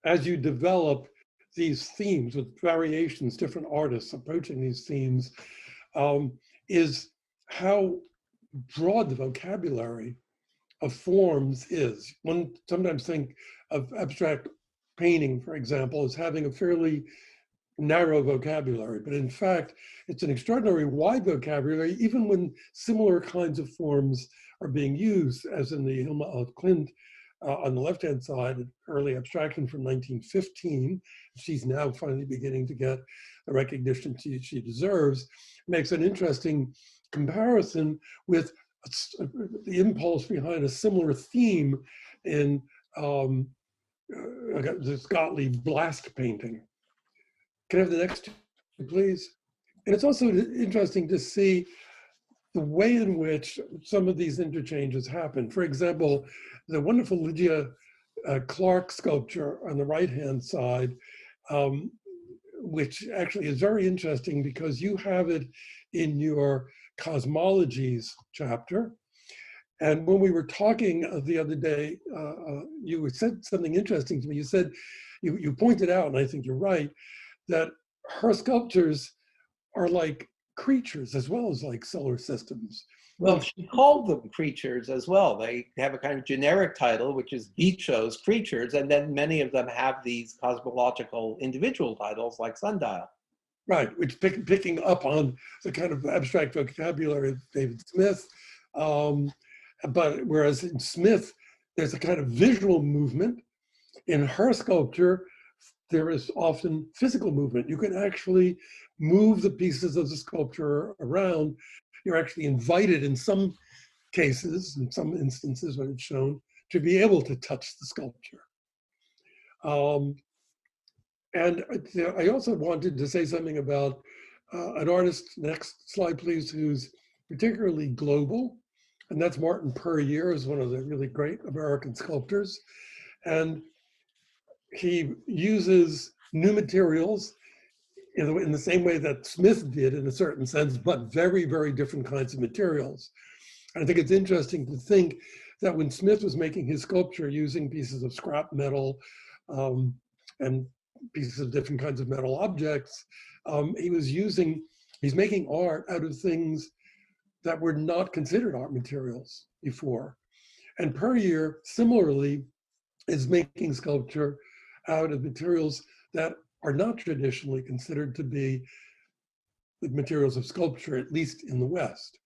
as you develop these themes with variations, different artists approaching these themes, is how broad the vocabulary of forms is. One sometimes think of abstract painting, for example, as having a fairly narrow vocabulary, but in fact, it's an extraordinarily wide vocabulary, even when similar kinds of forms are being used, as in the Hilma af Klint on the left-hand side, early abstraction from 1915. She's now finally beginning to get the recognition she deserves, makes an interesting comparison with the impulse behind a similar theme in this Gottlieb blast painting. Can I have the next two, please? And it's also interesting to see the way in which some of these interchanges happen. For example, the wonderful Lydia Clark sculpture on the right-hand side, which actually is very interesting because you have it in your cosmologies chapter. And when we were talking the other day, you said something interesting to me. You said, you pointed out, and I think you're right, that her sculptures are like creatures as well as like solar systems. Well, she called them creatures as well. They have a kind of generic title, which is Bichos, creatures, and then many of them have these cosmological individual titles like sundial. Right, which picking up on the kind of abstract vocabulary of David Smith. But whereas in Smith, there's a kind of visual movement. In her sculpture, there is often physical movement. You can actually move the pieces of the sculpture around. You're actually invited in some cases, in some instances when it's shown, to be able to touch the sculpture. And I also wanted to say something about an artist, next slide please, who's particularly global, and that's Martin Puryear, is one of the really great American sculptors. And he uses new materials in the same way that Smith did in a certain sense, but very, very different kinds of materials. And I think it's interesting to think that when Smith was making his sculpture using pieces of scrap metal and pieces of different kinds of metal objects, he's making art out of things that were not considered art materials before. And Puryear, similarly, is making sculpture out of materials that are not traditionally considered to be the materials of sculpture, at least in the West.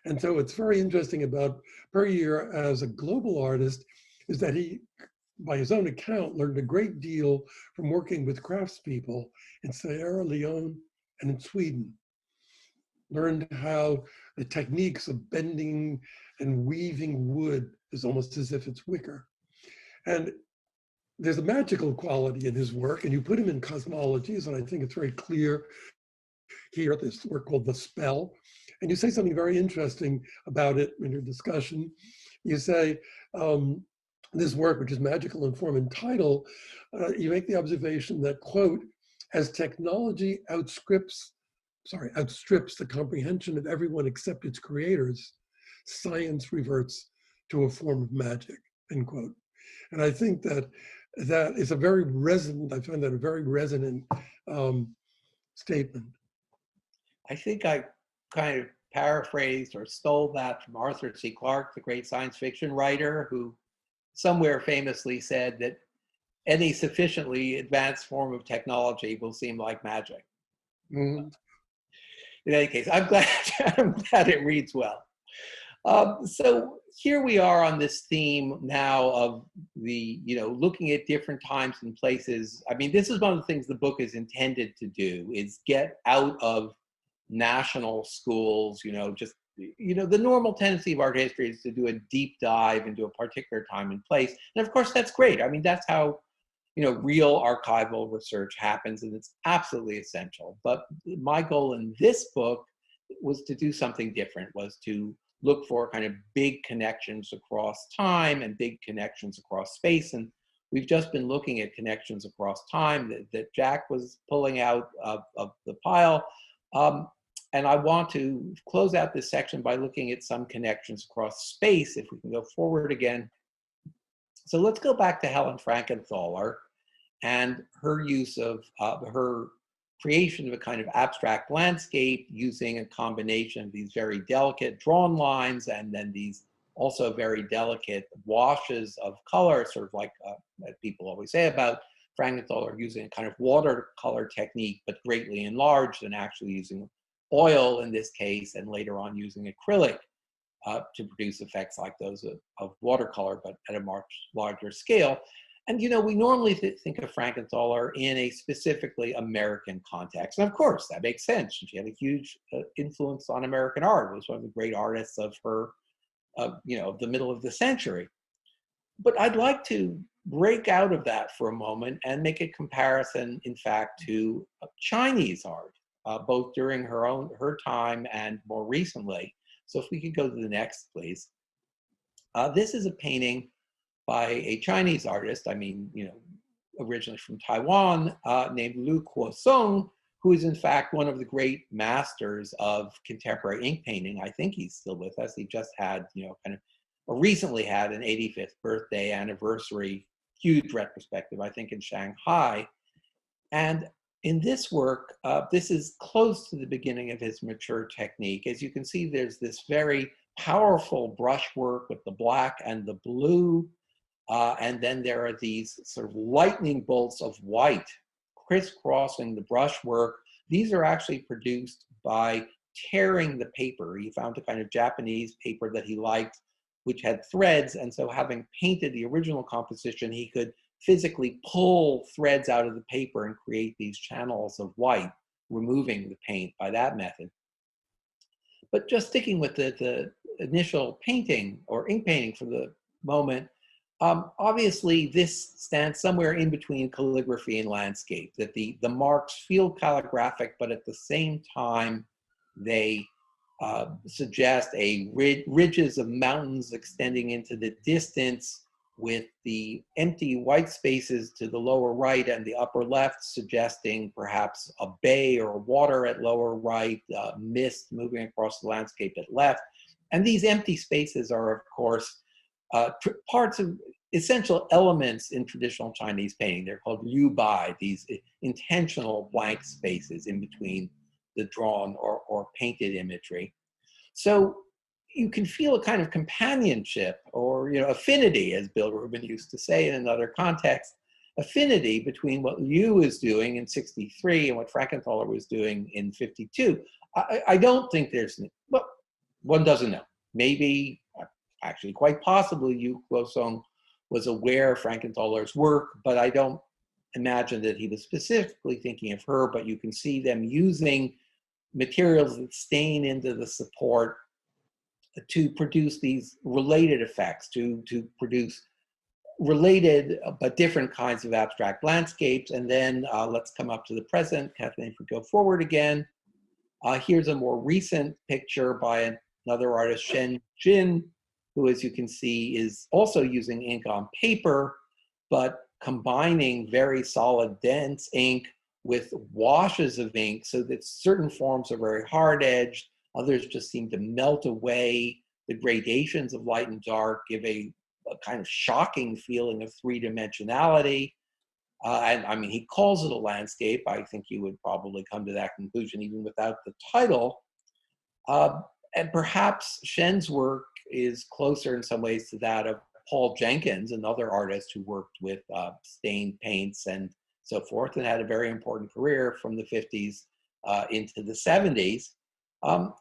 And so it's very interesting about Puryear as a global artist is that he, by his own account, learned a great deal from working with craftspeople in Sierra Leone and in Sweden. Learned how the techniques of bending and weaving wood is almost as if it's wicker. And there's a magical quality in his work, and you put him in cosmologies, and I think it's very clear here, this work called The Spell. And you say something very interesting about it in your discussion. You say, this work, which is magical in form and title, you make the observation that, quote, as technology outstrips the comprehension of everyone except its creators, science reverts to a form of magic, end quote. And I think that that is a very resonant, I find that a very resonant statement. I think I kind of paraphrased or stole that from Arthur C. Clarke, the great science fiction writer, who somewhere famously said that any sufficiently advanced form of technology will seem like magic. Mm-hmm. In any case, I'm glad it reads well. So here we are on this theme now of the, looking at different times and places. I mean, this is one of the things the book is intended to do, is get out of national schools, the normal tendency of art history is to do a deep dive into a particular time and place. And of course, that's great. I mean, that's how real archival research happens, and it's absolutely essential. But my goal in this book was to do something different, was to look for kind of big connections across time and big connections across space. And we've just been looking at connections across time that Jack was pulling out of the pile. And I want to close out this section by looking at some connections across space, if we can go forward again. So let's go back to Helen Frankenthaler and her use of her creation of a kind of abstract landscape using a combination of these very delicate drawn lines and then these also very delicate washes of color, sort of like that people always say about Frankenthaler, using a kind of watercolor technique, but greatly enlarged, and actually using oil in this case, and later on using acrylic to produce effects like those of watercolor, but at a much larger scale. And we normally think of Frankenthaler in a specifically American context. And of course, that makes sense. She had a huge influence on American art. Was one of the great artists of her, of the middle of the century. But I'd like to break out of that for a moment and make a comparison, in fact, to Chinese art, both during her time and more recently. So if we could go to the next, please. This is a painting by a Chinese artist, originally from Taiwan, named Lu Kuo-sung, who is in fact one of the great masters of contemporary ink painting. I think he's still with us. He just had, recently had an 85th birthday anniversary, huge retrospective, I think, in Shanghai. And in this work, this is close to the beginning of his mature technique. As you can see, there's this very powerful brushwork with the black and the blue. And then there are these sort of lightning bolts of white crisscrossing the brushwork. These are actually produced by tearing the paper. He found a kind of Japanese paper that he liked, which had threads. And so having painted the original composition, he could physically pull threads out of the paper and create these channels of white, removing the paint by that method. But just sticking with the initial painting or ink painting for the moment, obviously this stands somewhere in between calligraphy and landscape, that the marks feel calligraphic, but at the same time, they suggest ridges of mountains extending into the distance, with the empty white spaces to the lower right and the upper left suggesting perhaps a bay or water at lower right, mist moving across the landscape at left. And these empty spaces are, of course, parts of essential elements in traditional Chinese painting. They're called liu bai, these intentional blank spaces in between the drawn or painted imagery. So you can feel a kind of companionship or affinity, as Bill Rubin used to say in another context, affinity between what Liu is doing in 63 and what Frankenthaler was doing in 52. I don't think there's, well, one doesn't know. Maybe, actually quite possibly, Lu Kuo-sung was aware of Frankenthaler's work, but I don't imagine that he was specifically thinking of her, but you can see them using materials that stain into the support to produce these related effects, to produce related but different kinds of abstract landscapes. And then let's come up to the present. Kathleen, if we go forward again. Here's a more recent picture by another artist, Shen Jin, who, as you can see, is also using ink on paper, but combining very solid, dense ink with washes of ink so that certain forms are very hard-edged, others just seem to melt away. The gradations of light and dark give a kind of shocking feeling of three-dimensionality. And I mean, he calls it a landscape. I think you would probably come to that conclusion even without the title. And perhaps Shen's work is closer in some ways to that of Paul Jenkins, another artist who worked with stained paints and so forth, and had a very important career from the 50s into the 70s.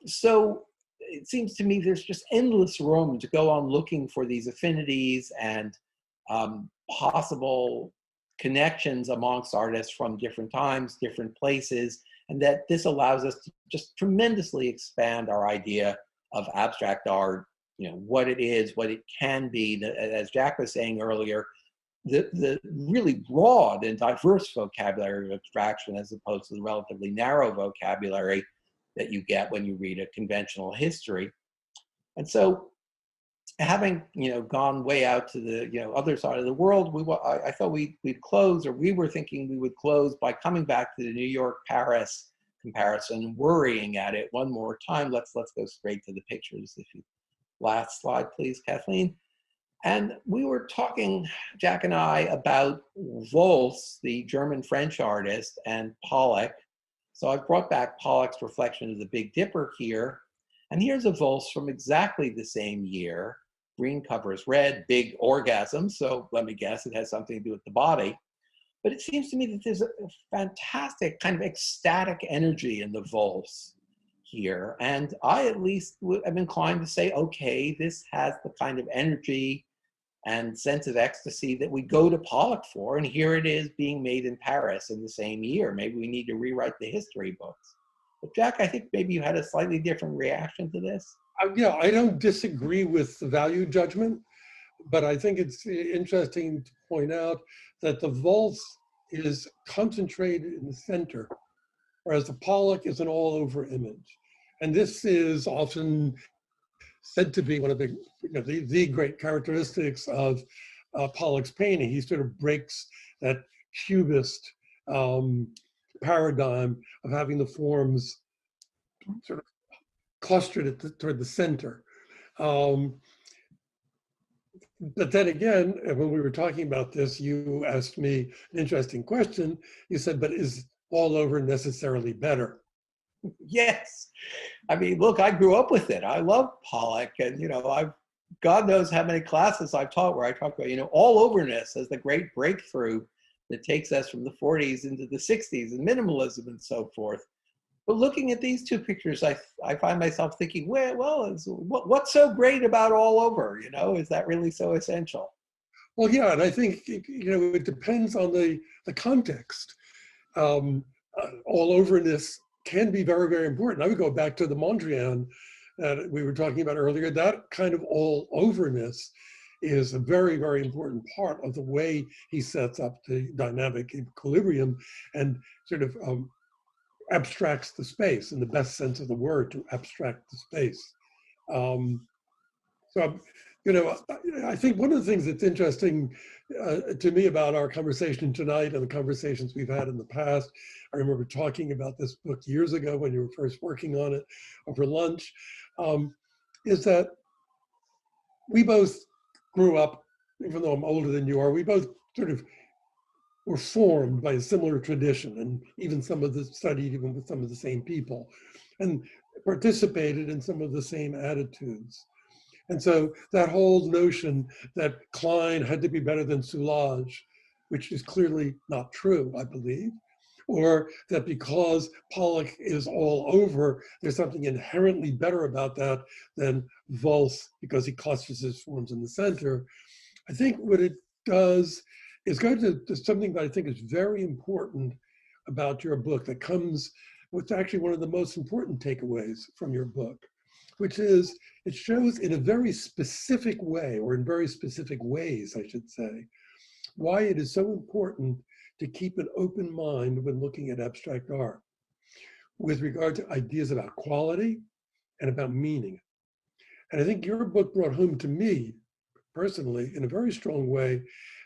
So it seems to me there's just endless room to go on looking for these affinities and possible connections amongst artists from different times, different places, and that this allows us to just tremendously expand our idea of abstract art, what it is, what it can be. As Jack was saying earlier, the really broad and diverse vocabulary of abstraction as opposed to the relatively narrow vocabulary that you get when you read a conventional history. And so having, gone way out to the, other side of the world, I thought we'd close, or we were thinking we would close by coming back to the New York-Paris comparison, worrying at it one more time. Let's go straight to the pictures. If you, last slide, please, Kathleen. And we were talking, Jack and I, about Volz, the German-French artist, and Pollock. So I've brought back Pollock's reflection of the Big Dipper here. And here's a Volz from exactly the same year. Green covers red, big orgasm. So let me guess, it has something to do with the body. But it seems to me that there's a fantastic kind of ecstatic energy in the Volz here. And I at least am inclined to say, okay, this has the kind of energy and sense of ecstasy that we go to Pollock for, and here it is being made in Paris in the same year. Maybe we need to rewrite the history books. But Jack, I think maybe you had a slightly different reaction to this. Yeah, I don't disagree with the value judgment, but I think it's interesting to point out that the Volz is concentrated in the center, whereas the Pollock is an all-over image. And this is often said to be one of the great characteristics of Pollock's painting. He sort of breaks that cubist paradigm of having the forms sort of clustered toward the center. But then again, when we were talking about this, you asked me an interesting question. You said, but is all over necessarily better? Yes. I mean, look, I grew up with it. I love Pollock, and I've God knows how many classes I've taught where I talk about all overness as the great breakthrough that takes us from the 40s into the 60s and minimalism and so forth. But looking at these two pictures, I find myself thinking, what's so great about all over? Is that really so essential? Well, yeah, and I think it depends on the context. All overness can be very, very important. I would go back to the Mondrian that we were talking about earlier. That kind of all overness is a very, very important part of the way he sets up the dynamic equilibrium and sort of abstracts the space in the best sense of the word, to abstract the space. So, I think one of the things that's interesting to me about our conversation tonight and the conversations we've had in the past, I remember talking about this book years ago when you were first working on it over lunch, is that we both grew up, even though I'm older than you are, we both sort of were formed by a similar tradition, and even some of the studied even with some of the same people, and participated in some of the same attitudes. And so that whole notion that Klein had to be better than Soulage, which is clearly not true, I believe, or that because Pollock is all over, there's something inherently better about that than Volz because he clusters his forms in the center. I think what it does is go to something that I think is very important about your book that comes with actually one of the most important takeaways from your book, which is it shows in a very specific way, or in very specific ways, I should say, why it is so important to keep an open mind when looking at abstract art with regard to ideas about quality and about meaning. And I think your book brought home to me, personally, in a very strong way,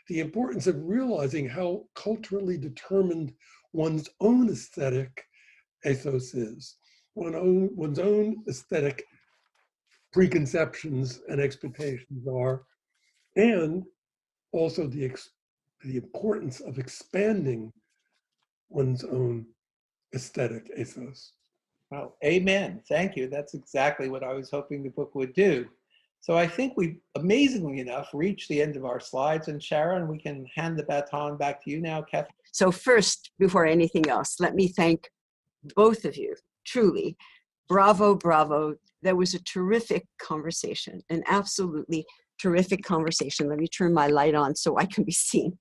the importance of realizing how culturally determined one's own aesthetic ethos is, one's own aesthetic preconceptions and expectations are, and also the importance of expanding one's own aesthetic ethos. Well, amen. Thank you. That's exactly what I was hoping the book would do. So I think we, amazingly enough, reached the end of our slides. And Sharon, we can hand the baton back to you now, Kathleen. So first, before anything else, let me thank both of you, truly. Bravo, bravo. That was a terrific conversation, an absolutely terrific conversation. Let me turn my light on so I can be seen.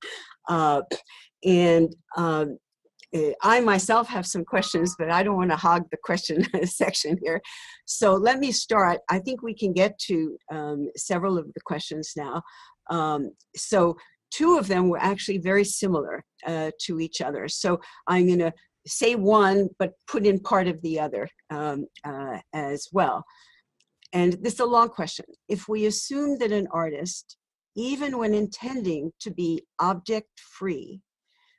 I myself have some questions, but I don't want to hog the question section here. So let me start. I think we can get to several of the questions now. So two of them were actually very similar to each other. So I'm going to say one, but put in part of the other as well. And this is a long question. If we assume that an artist, even when intending to be object-free,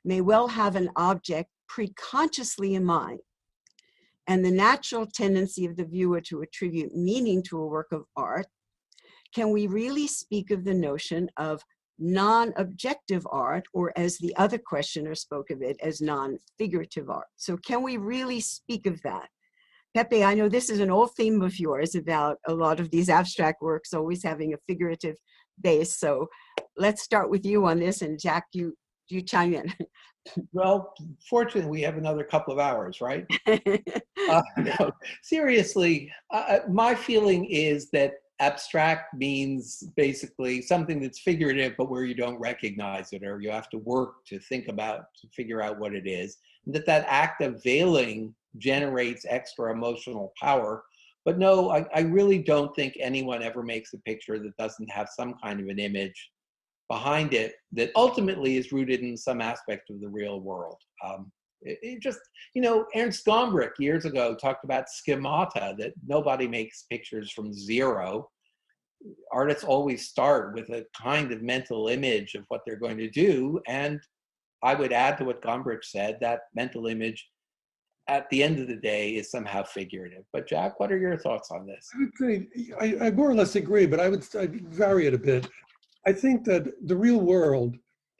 may well have an object preconsciously in mind, and the natural tendency of the viewer to attribute meaning to a work of art, can we really speak of the notion of non-objective art, or as the other questioner spoke of it, as non-figurative art? So can we really speak of that? Pepe, I know this is an old theme of yours about a lot of these abstract works always having a figurative base. So let's start with you on this, and Jack, you chime in. Well, fortunately, we have another couple of hours, right? No, seriously, my feeling is that abstract means basically something that's figurative, but where you don't recognize it, or you have to work to think about, to figure out what it is. And that act of veiling generates extra emotional power. But no, I really don't think anyone ever makes a picture that doesn't have some kind of an image behind it that ultimately is rooted in some aspect of the real world. It just, you know, Ernst Gombrich years ago talked about schemata, that nobody makes pictures from zero. Artists always start with a kind of mental image of what they're going to do. And I would add to what Gombrich said, that mental image at the end of the day is somehow figurative. But Jack, what are your thoughts on this? I would say, I more or less agree, but I'd vary it a bit. I think that the real world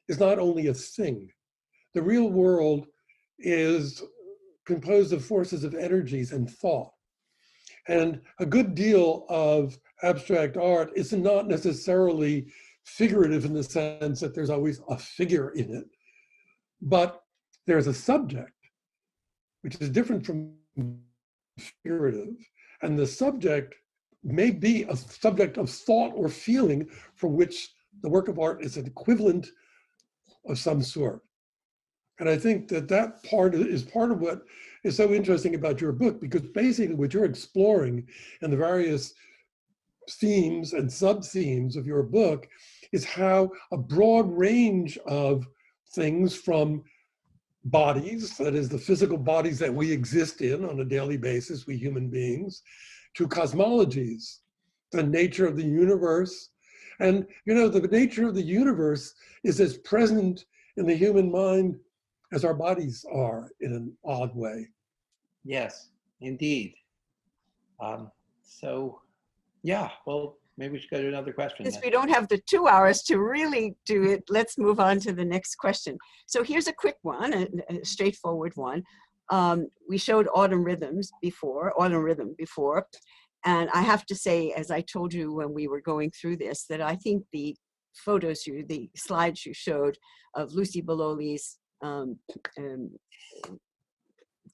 is not only a thing. The real world is composed of forces of energies and thought. And a good deal of abstract art is not necessarily figurative in the sense that there's always a figure in it, but there's a subject, which is different from figurative. And the subject may be a subject of thought or feeling for which the work of art is an equivalent of some sort. And I think that that part is part of what is so interesting about your book, because basically what you're exploring in the various themes and sub-themes of your book is how a broad range of things, from bodies, that is the physical bodies that we exist in on a daily basis, we human beings, to cosmologies, the nature of the universe. And you know, the nature of the universe is as present in the human mind as our bodies are, in an odd way. Yes, indeed. So yeah, well, maybe we should go to another question. Since then. we don't have the 2 hours to really do it, let's move on to the next question. So here's a quick one, a straightforward one. We showed autumn rhythm before, and I have to say, as I told you when we were going through this, that I think the the slides you showed of Lucy Belloli's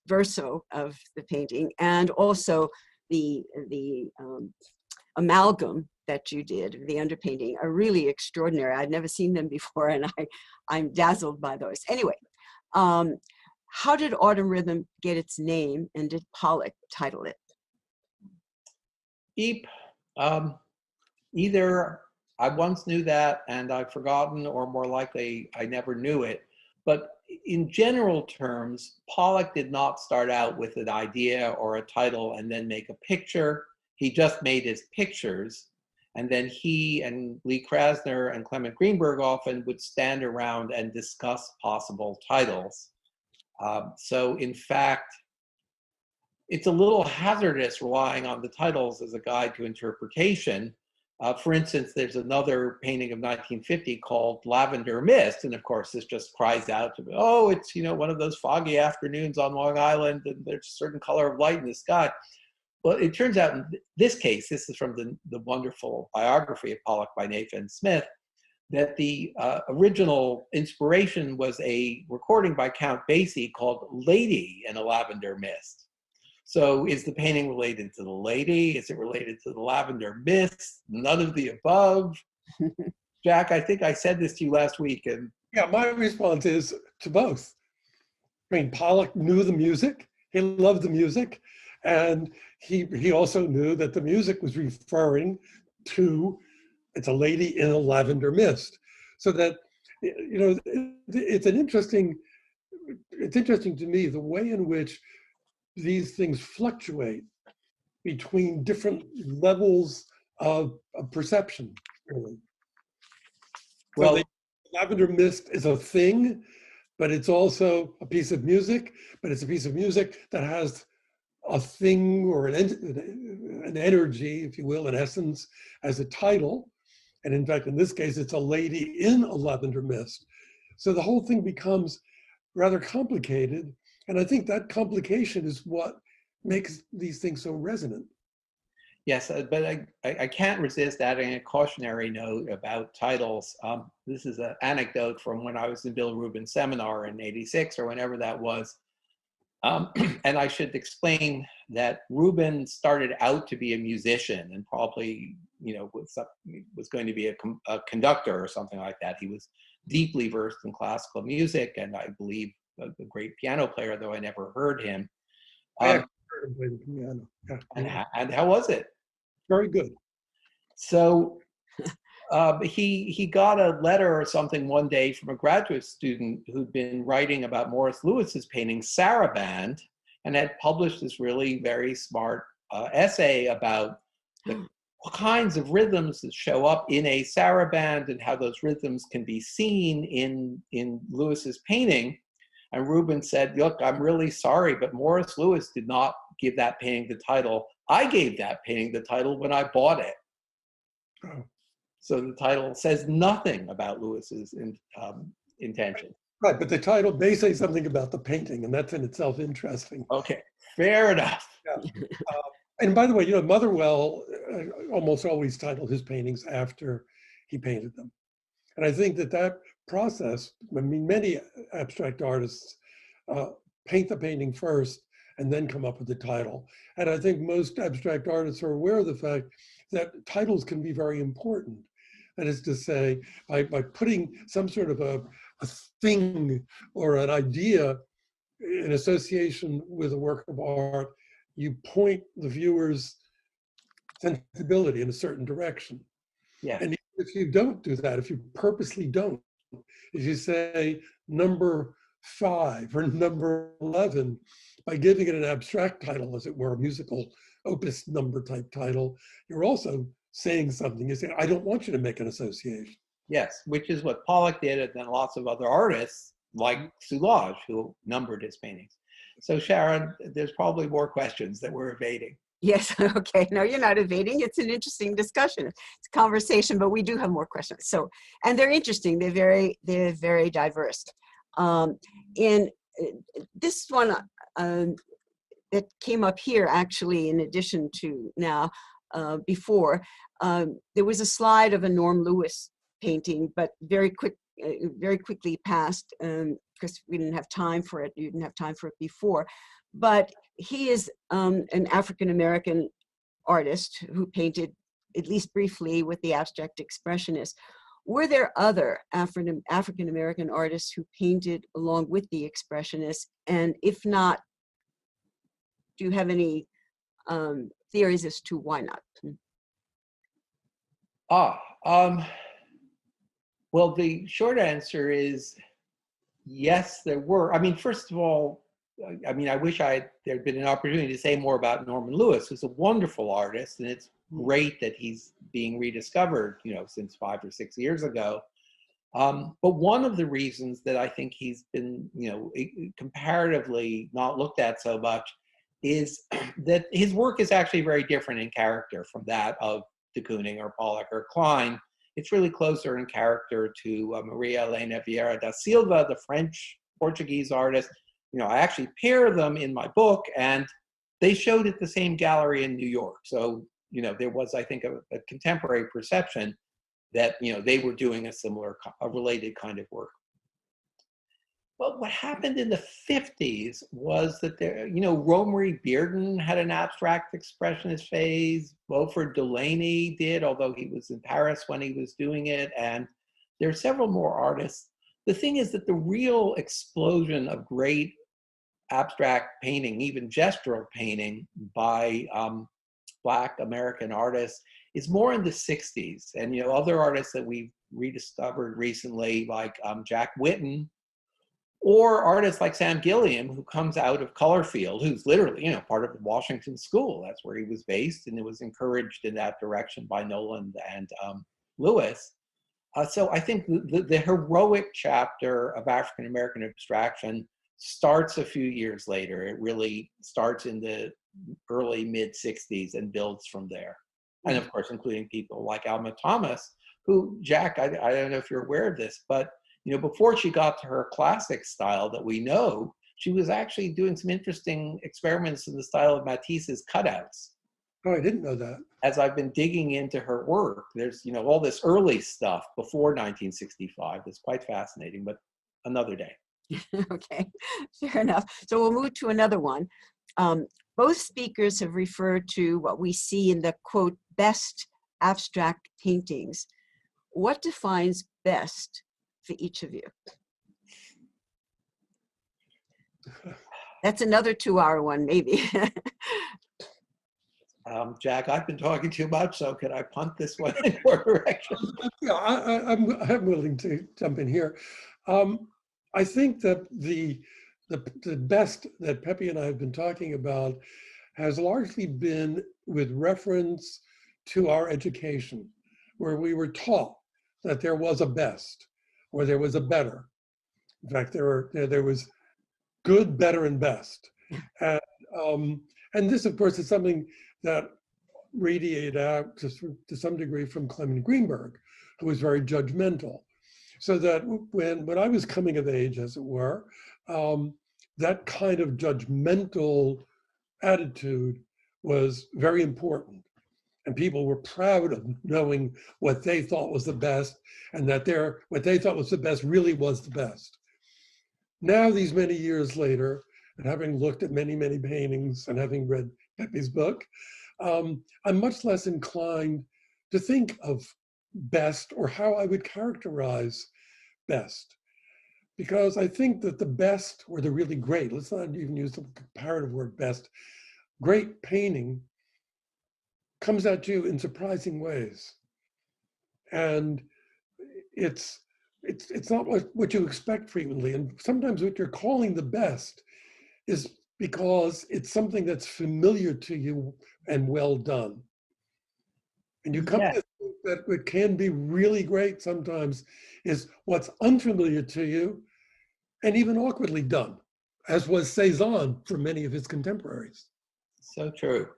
verso of the painting, and also the amalgam that you did, the underpainting, are really extraordinary. I'd never seen them before, and I'm dazzled by those. Anyway, how did autumn rhythm get its name, and did Pollock title it? Eep. Either I once knew that and I've forgotten, or more likely I never knew it. But in general terms, Pollock did not start out with an idea or a title and then make a picture. He just made his pictures. And then he and Lee Krasner and Clement Greenberg often would stand around and discuss possible titles. So in fact, it's a little hazardous relying on the titles as a guide to interpretation. For instance, there's another painting of 1950 called Lavender Mist. And of course, this just cries out to me, oh, it's, you know, one of those foggy afternoons on Long Island, and there's a certain color of light in the sky. Well, it turns out in this case, this is from the wonderful biography of Pollock by Nathan Smith, that the original inspiration was a recording by Count Basie called Lady in a Lavender Mist. So is the painting related to the lady? Is it related to the lavender mist? None of the above. Jack, I think I said this to you last week. And yeah, my response is to both. I mean, Pollock knew the music. He loved the music. And he also knew that the music was referring to, it's a lady in a lavender mist. So that You know, it's interesting to me the way in which these things fluctuate between different levels of perception, really. So Well, lavender mist is a thing, but it's also a piece of music, but it's a piece of music that has a thing or an energy, if you will, an essence as a title. And in fact, in this case, it's a lady in a lavender mist. So the whole thing becomes rather complicated. And I think that complication is what makes these things so resonant. yes, but I can't resist adding a cautionary note about titles. This is an anecdote from when I was in Bill Rubin's seminar in '86 or whenever that was. And I should explain that Rubin started out to be a musician and probably, you know, was going to be a conductor or something like that. He was deeply versed in classical music and I believe a great piano player, though I never heard him. I actually heard him play the piano. Yeah. And how was it? Very good. So he got a letter or something one day from a graduate student who'd been writing about Morris Lewis's painting Saraband and had published this really very smart essay about what kinds of rhythms that show up in a saraband and how those rhythms can be seen in Lewis's painting. And Rubin said, look, I'm really sorry, but Morris Lewis did not give that painting the title. I gave that painting the title when I bought it. Oh. So the title says nothing about Lewis's intention. Right, but the title may say something about the painting, and that's in itself interesting. Okay, fair enough. Yeah. And by the way, you know, Motherwell almost always titled his paintings after he painted them. And I think that that process, I mean, many abstract artists paint the painting first and then come up with the title. And I think most abstract artists are aware of the fact that titles can be very important. That is to say, by putting some sort of a thing or an idea in association with a work of art, you point the viewer's sensibility in a certain direction. Yeah. And if you don't do that, if you purposely don't, if you say number 5 or number 11, by giving it an abstract title, as it were, a musical opus number type title, you're also saying something. You're saying, I don't want you to make an association. Yes, which is what Pollock did, and then lots of other artists like Soulage, who numbered his paintings. So Sharon, there's probably more questions that we're evading. Yes, okay. No, you're not evading. It's an interesting discussion. It's a conversation, but we do have more questions. So, and they're interesting. They're very diverse. In this one that came up here, actually, in addition to now, before, there was a slide of a Norm Lewis painting, but very quickly passed because we didn't have time for it. You didn't have time for it before. But he is an African-American artist who painted, at least briefly, with the abstract expressionists. Were there other African-American artists who painted along with the expressionists? And if not, do you have any theories as to why not? Well, the short answer is yes, there were. I mean, first of all, I mean, I wish there'd been an opportunity to say more about Norman Lewis, who's a wonderful artist, and it's great that he's being rediscovered, you know, since 5 or 6 years ago. But one of the reasons that I think he's been, you know, comparatively not looked at so much is that his work is actually very different in character from that of de Kooning or Pollock or Klein. It's really closer in character to Maria Helena Vieira da Silva, the French-Portuguese artist. You know, I actually pair them in my book, and they showed at the same gallery in New York. So, you know, there was, I think, a contemporary perception that, you know, they were doing a related kind of work. But what happened in the 50s was that there, you know, Romery Bearden had an abstract expressionist phase. Beaufort Delaney did, although he was in Paris when he was doing it. And there are several more artists. The thing is that the real explosion of great abstract painting, even gestural painting by Black American artists is more in the 60s. And, you know, other artists that we've rediscovered recently, like Jack Whitten, or artists like Sam Gilliam, who comes out of Colorfield, who's literally, part of the Washington School. That's where he was based, and it was encouraged in that direction by Noland and Lewis. So I think the heroic chapter of African American abstraction starts a few years later. It really starts in the early mid-60s and builds from there. And of course, including people like Alma Thomas, who, Jack, I don't know if you're aware of this, but before she got to her classic style that we know, she was actually doing some interesting experiments in the style of Matisse's cutouts. Oh, I didn't know that. As I've been digging into her work, there's, all this early stuff before 1965 that's quite fascinating, but another day. Okay, fair enough. So we'll move to another one. Both speakers have referred to what we see in the, quote, best abstract paintings. What defines best for each of you? That's another 2-hour one, maybe. Jack, I've been talking too much, so can I punt this one in your direction? Yeah, I'm willing to jump in here. I think that the best that Pepe and I have been talking about has largely been with reference to our education, where we were taught that there was a best, or there was a better. In fact, there was good, better, and best. And this, of course, is something that radiated out to some degree from Clement Greenberg, who was very judgmental. So that when I was coming of age, as it were, that kind of judgmental attitude was very important. And people were proud of knowing what they thought was the best, and that what they thought was the best really was the best. Now, these many years later, and having looked at many, many paintings and having read Pepe's book, I'm much less inclined to think of best or how I would characterize best. Because I think that the best, or the really great, let's not even use the comparative word best, great painting comes at you in surprising ways. And it's not what you expect frequently. And sometimes what you're calling the best is because it's something that's familiar to you and well done. And you come to that what can be really great sometimes is what's unfamiliar to you and even awkwardly done, as was Cezanne for many of his contemporaries. So true.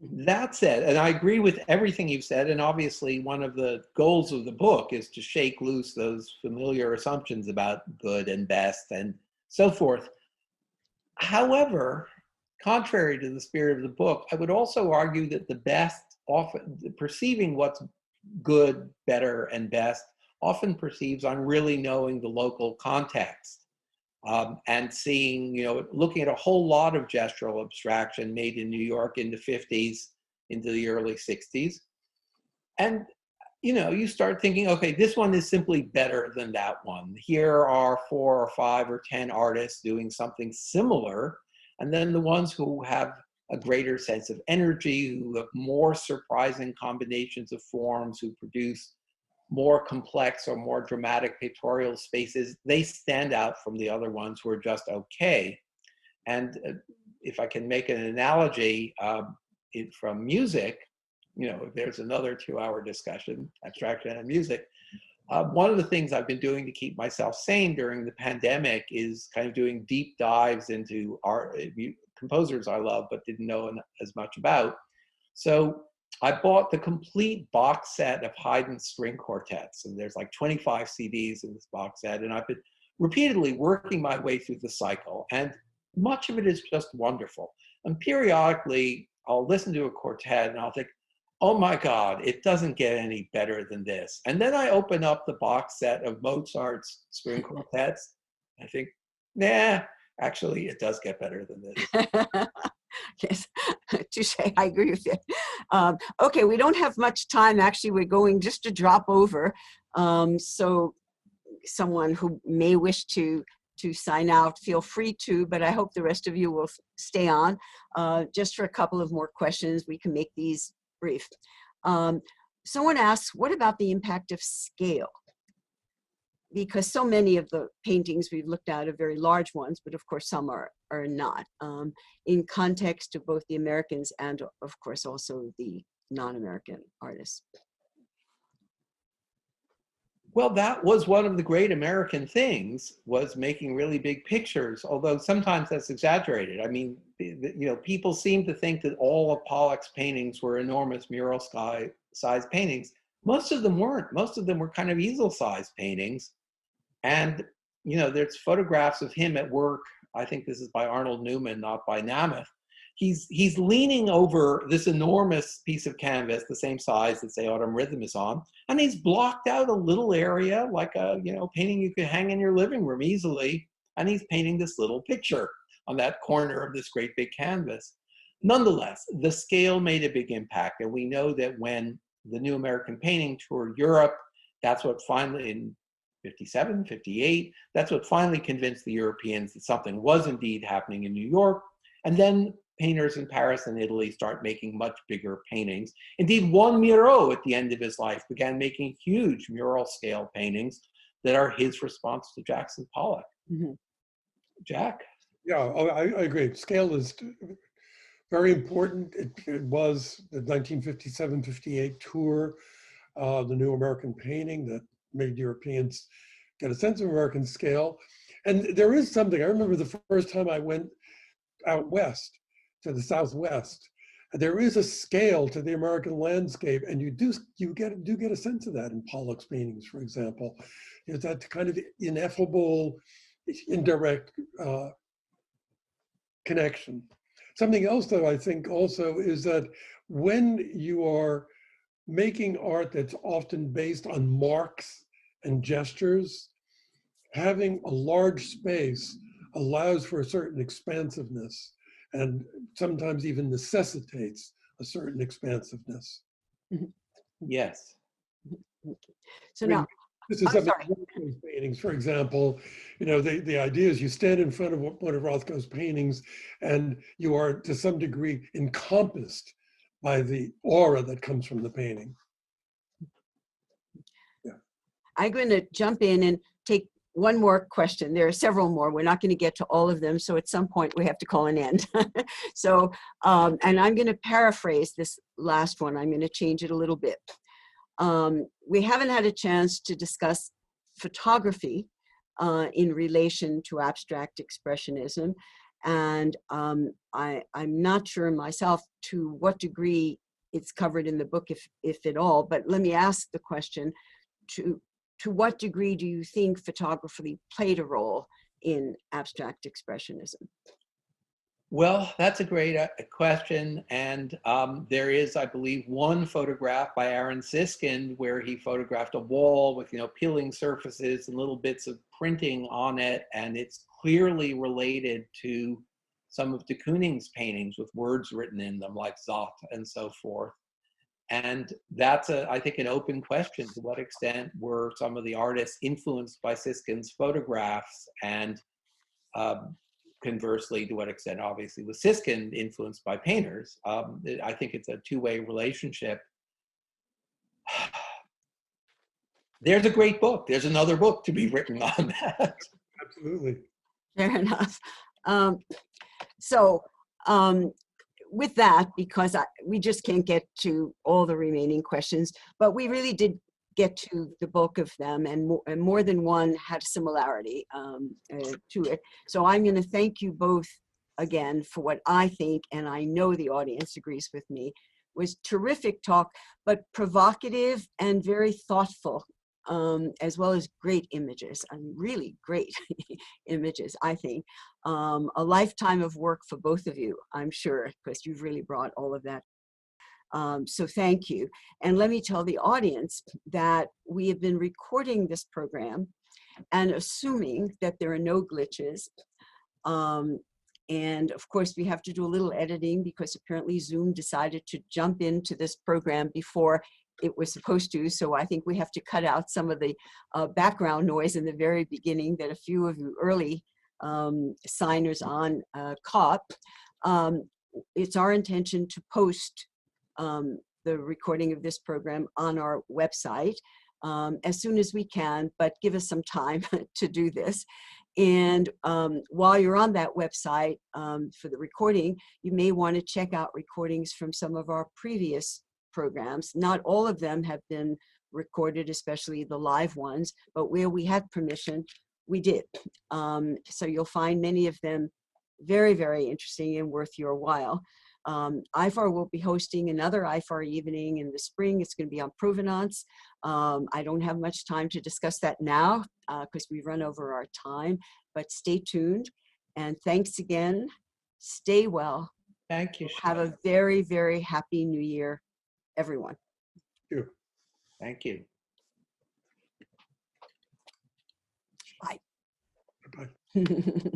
That said, and I agree with everything you've said, and obviously one of the goals of the book is to shake loose those familiar assumptions about good and best and so forth. However, contrary to the spirit of the book, I would also argue that the best, often perceiving what's good, better, and best, often perceives on really knowing the local context. And seeing, looking at a whole lot of gestural abstraction made in New York in the 50s into the early 60s. And, you start thinking, okay, this one is simply better than that one. Here are 4 or 5 or 10 artists doing something similar. And then the ones who have a greater sense of energy, who have more surprising combinations of forms, who produce more complex or more dramatic pictorial spaces, they stand out from the other ones who are just okay. And if I can make an analogy from music, there's another 2-hour discussion, abstraction and music. One of the things I've been doing to keep myself sane during the pandemic is kind of doing deep dives into art, composers I love but didn't know as much about. So I bought the complete box set of Haydn's string quartets, and there's like 25 CDs in this box set, and I've been repeatedly working my way through the cycle, and much of it is just wonderful. And periodically, I'll listen to a quartet and I'll think, oh my God, it doesn't get any better than this. And then I open up the box set of Mozart's string quartets. I think, nah, actually, it does get better than this. Yes, touche, I agree with you. Okay, we don't have much time. Actually, we're going just to drop over. So someone who may wish to sign out, feel free to, but I hope the rest of you will stay on just for a couple of more questions. We can make these brief. someone asks, what about the impact of scale? Because so many of the paintings we've looked at are very large ones, but of course some are not, in context of both the Americans and of course also the non-American artists. Well, that was one of the great American things, was making really big pictures, although sometimes that's exaggerated. I mean, people seem to think that all of Pollock's paintings were enormous mural-sized paintings. Most of them weren't. Most of them were kind of easel-sized paintings. And, there's photographs of him at work. I think this is by Arnold Newman, not by Namath. He's leaning over this enormous piece of canvas, the same size that, say, Autumn Rhythm is on, and he's blocked out a little area, like a painting you could hang in your living room easily, and he's painting this little picture on that corner of this great big canvas. Nonetheless, the scale made a big impact, and we know that when the New American Painting toured Europe, that's what finally, in 57, 58, that's what finally convinced the Europeans that something was indeed happening in New York. And then painters in Paris and Italy start making much bigger paintings. Indeed, Juan Miró at the end of his life began making huge mural scale paintings that are his response to Jackson Pollock. Mm-hmm. Jack? Yeah, I agree. Scale is very important. It was the 1957-58 tour, the New American Painting, that made Europeans get a sense of American scale. And there is something, I remember the first time I went out west to the Southwest, there is a scale to the American landscape, and you do get a sense of that in Pollock's paintings, for example. It's that kind of ineffable, indirect connection. Something else that I think also is that when you are making art that's often based on marks and gestures, having a large space allows for a certain expansiveness, and sometimes even necessitates a certain expansiveness. Yes. So now, this is something Rothko's paintings, for example, the idea is you stand in front of one of Rothko's paintings and you are to some degree encompassed by the aura that comes from the painting. Yeah. I'm going to jump in and take one more question. There are several more. We're not going to get to all of them, so at some point we have to call an end. So, and I'm going to paraphrase this last one. I'm going to change it a little bit. We haven't had a chance to discuss photography in relation to abstract expressionism, and I'm not sure myself to what degree it's covered in the book, if at all, but let me ask the question, to what degree do you think photography played a role in abstract expressionism? Well, that's a great question. And there is, I believe, one photograph by Aaron Siskind where he photographed a wall with, peeling surfaces and little bits of printing on it. And it's clearly related to some of de Kooning's paintings with words written in them, like Zot and so forth. And that's, I think, an open question. To what extent were some of the artists influenced by Siskind's photographs? And conversely, to what extent, obviously, was Siskind influenced by painters? I think it's a two-way relationship. There's a great book. There's another book to be written on that. Absolutely. Fair enough. With that, because we just can't get to all the remaining questions, but we really did get to the bulk of them, and more than one had a similarity to it. So I'm going to thank you both again for what I think, and I know the audience agrees with me, was terrific talk, but provocative and very thoughtful, as well as great images, really great images, I think. A lifetime of work for both of you, I'm sure, because you've really brought all of that. So thank you. And let me tell the audience that we have been recording this program and assuming that there are no glitches. And of course, we have to do a little editing because apparently Zoom decided to jump into this program before it was supposed to. So I think we have to cut out some of the background noise in the very beginning that a few of you early signers on caught. It's our intention to post the recording of this program on our website as soon as we can, but give us some time to do this. And while you're on that website for the recording, you may want to check out recordings from some of our previous programs. Not all of them have been recorded, especially the live ones, but where we had permission, we did. So you'll find many of them very, very interesting and worth your while. IFAR will be hosting another IFAR evening in the spring. It's going to be on provenance. I don't have much time to discuss that now because we've run over our time, but stay tuned. And thanks again. Stay well. Thank you. Have a very, very happy New Year, everyone. Thank you. Thank you. Bye. Bye.